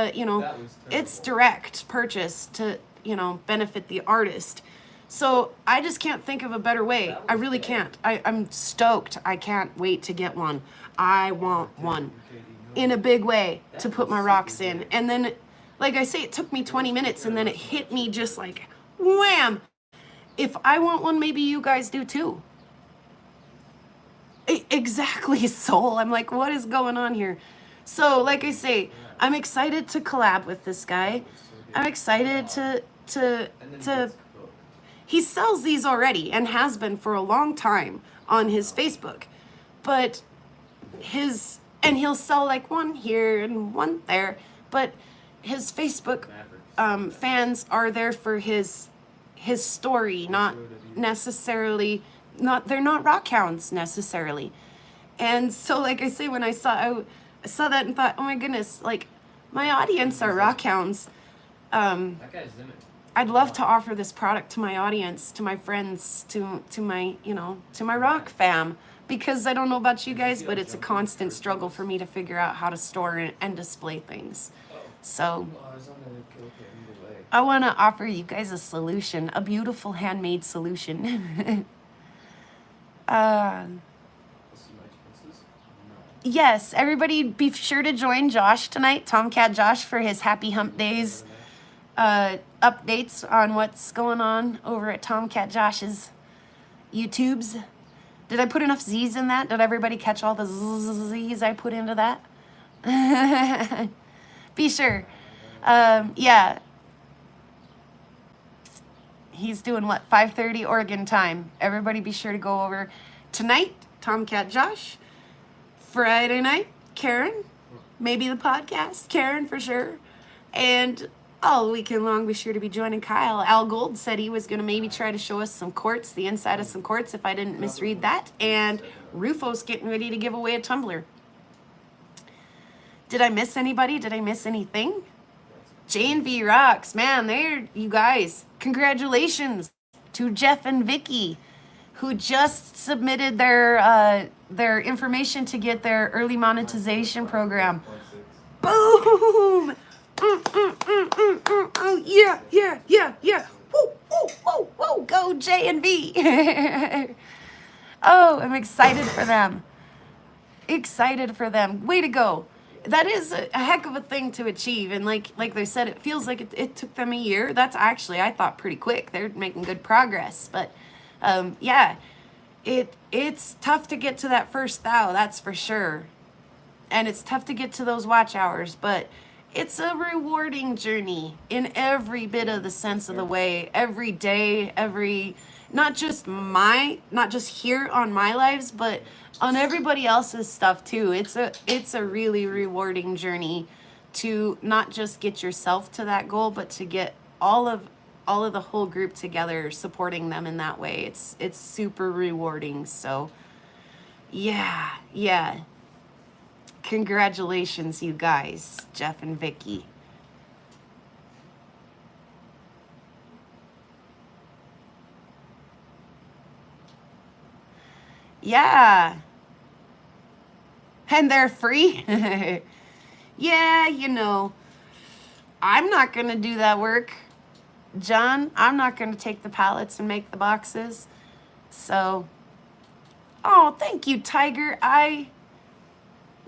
S1: it's direct purchase to, benefit the artist. So I just can't think of a better way. I really can't. I'm stoked. I can't wait to get one. I want one in a big way to put my rocks in. And then, like I say, it took me 20 minutes and then it hit me just like, wham. If I want one, maybe you guys do too. Exactly, Soul. I'm like, what is going on here? So, like I say, I'm excited to collab with this guy. I'm excited to he sells these already and has been for a long time on his Facebook. But he'll sell like one here and one there, but his Facebook fans are there for his story, not necessarily they're not rock hounds necessarily. And so, like I say, when I saw that and thought, oh my goodness, like my audience are rock hounds. I'd love to offer this product to my audience, to my friends, to my, to my rock fam, because I don't know about you guys, but it's a constant struggle for me to figure out how to store and display things. So I want to offer you guys a solution, a beautiful handmade solution. Yes, everybody be sure to join Josh tonight, Tomcat Josh, for his Happy Hump Days updates on what's going on over at Tomcat Josh's YouTubes. Did I put enough Z's in that? Did everybody catch all the Z's I put into that? Be sure. Yeah. He's doing what, 5:30 Oregon time. Everybody be sure to go over tonight, Tomcat Josh. Friday night, Karen. Maybe the podcast, Karen for sure. And all weekend long, be sure to be joining Kyle. Al Gold said he was going to maybe try to show us some quartz, the inside of some quartz, if I didn't misread that. And Rufo's getting ready to give away a tumbler. Did I miss anybody? Did I miss anything? J&V Rocks, man, there, you guys. Congratulations to Jeff and Vicky, who just submitted their information to get their early monetization program. Boom! Oh, yeah. Woo, go J&V. Oh, I'm excited for them. Way to go. That is a heck of a thing to achieve. And like they said, it feels like it took them a year. That's actually, I thought, pretty quick. They're making good progress. But, yeah, it's tough to get to that first thou, that's for sure. And it's tough to get to those watch hours. But it's a rewarding journey in every bit of the sense of the way. Every day, not just here on my lives, but on everybody else's stuff too. It's a really rewarding journey to not just get yourself to that goal, but to get all of the whole group together supporting them in that way. It's super rewarding. So yeah. Congratulations, you guys, Jeff and Vicky. Yeah. And they're free? Yeah, you know, I'm not going to do that work. John, I'm not going to take the pallets and make the boxes. So, oh, thank you, Tiger Eye.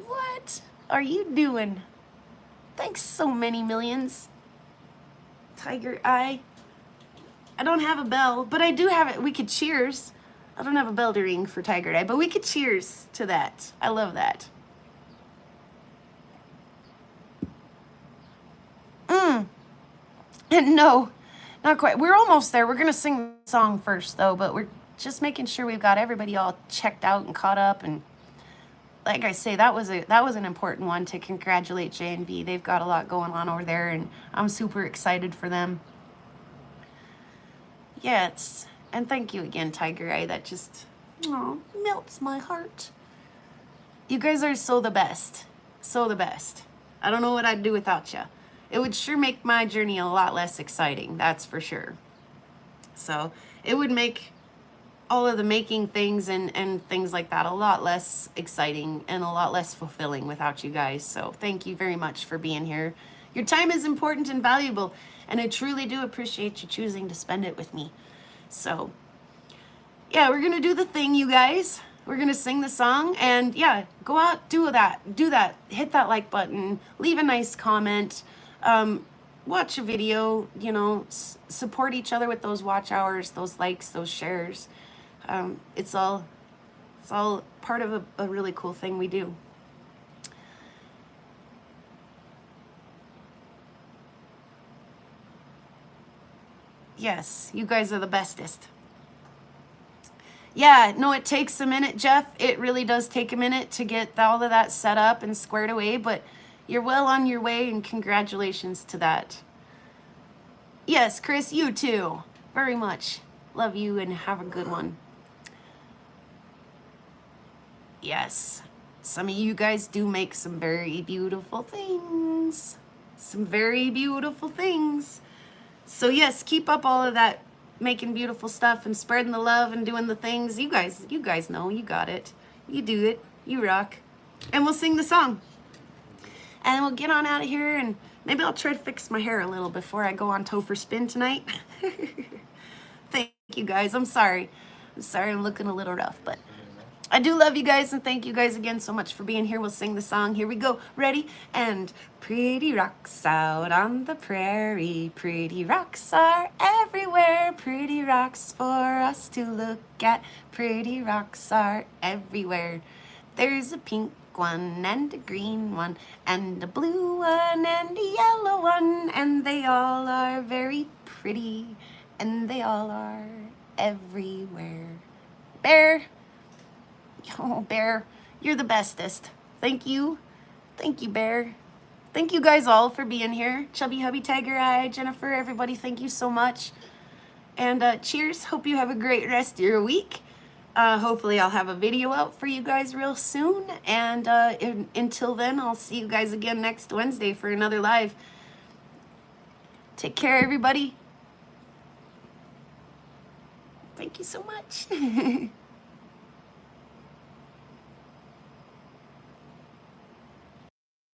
S1: What are you doing? Thanks so many millions. Tiger Eye. I don't have a bell, but I do have it. We could cheers. I don't have a bell to ring for Tiger Eye, but we could cheers to that. I love that. No, not quite. We're almost there. We're going to sing the song first, though, but we're just making sure we've got everybody all checked out and caught up. And like I say, that was an important one to congratulate J&B. They've got a lot going on over there, and I'm super excited for them. Yeah, and thank you again, Tiger Eye. That just melts my heart. You guys are so the best. So the best. I don't know what I'd do without you. It would sure make my journey a lot less exciting, that's for sure. So it would make all of the making things and things like that a lot less exciting and a lot less fulfilling without you guys. So thank you very much for being here. Your time is important and valuable, and I truly do appreciate you choosing to spend it with me. So yeah, we're gonna do the thing, you guys. We're gonna sing the song, and yeah, go out, do that, hit that like button, leave a nice comment, watch a video, you know, support each other with those watch hours, those likes, those shares. It's all part of a really cool thing we do. Yes, you guys are the bestest. Yeah, no, it takes a minute, Jeff. It really does take a minute to get all of that set up and squared away, but you're well on your way, and congratulations to that. Yes, Chris, you too. Very much. Love you, and have a good one. Yes, some of you guys do make some very beautiful things. Some very beautiful things. So yes, keep up all of that, making beautiful stuff and spreading the love and doing the things. You guys know, you got it. You do it. You rock. And we'll sing the song. And we'll get on out of here, and maybe I'll try to fix my hair a little before I go on Topher Spin tonight. Thank you guys. I'm sorry I'm looking a little rough, but I do love you guys, and thank you guys again so much for being here. We'll sing the song. Here we go. Ready? And pretty rocks out on the prairie. Pretty rocks are everywhere. Pretty rocks for us to look at. Pretty rocks are everywhere. There's a pink one and a green one and a blue one and a yellow one, and they all are very pretty, and they all are everywhere. Bear. Oh, Bear, you're the bestest. Thank you, Bear. Thank you guys all for being here. Chubby Hubby, Tiger Eye, Jennifer, everybody, thank you so much. And cheers. Hope you have a great rest of your week. Hopefully I'll have a video out for you guys real soon. And until then, I'll see you guys again next Wednesday for another live. Take care, everybody. Thank you so much.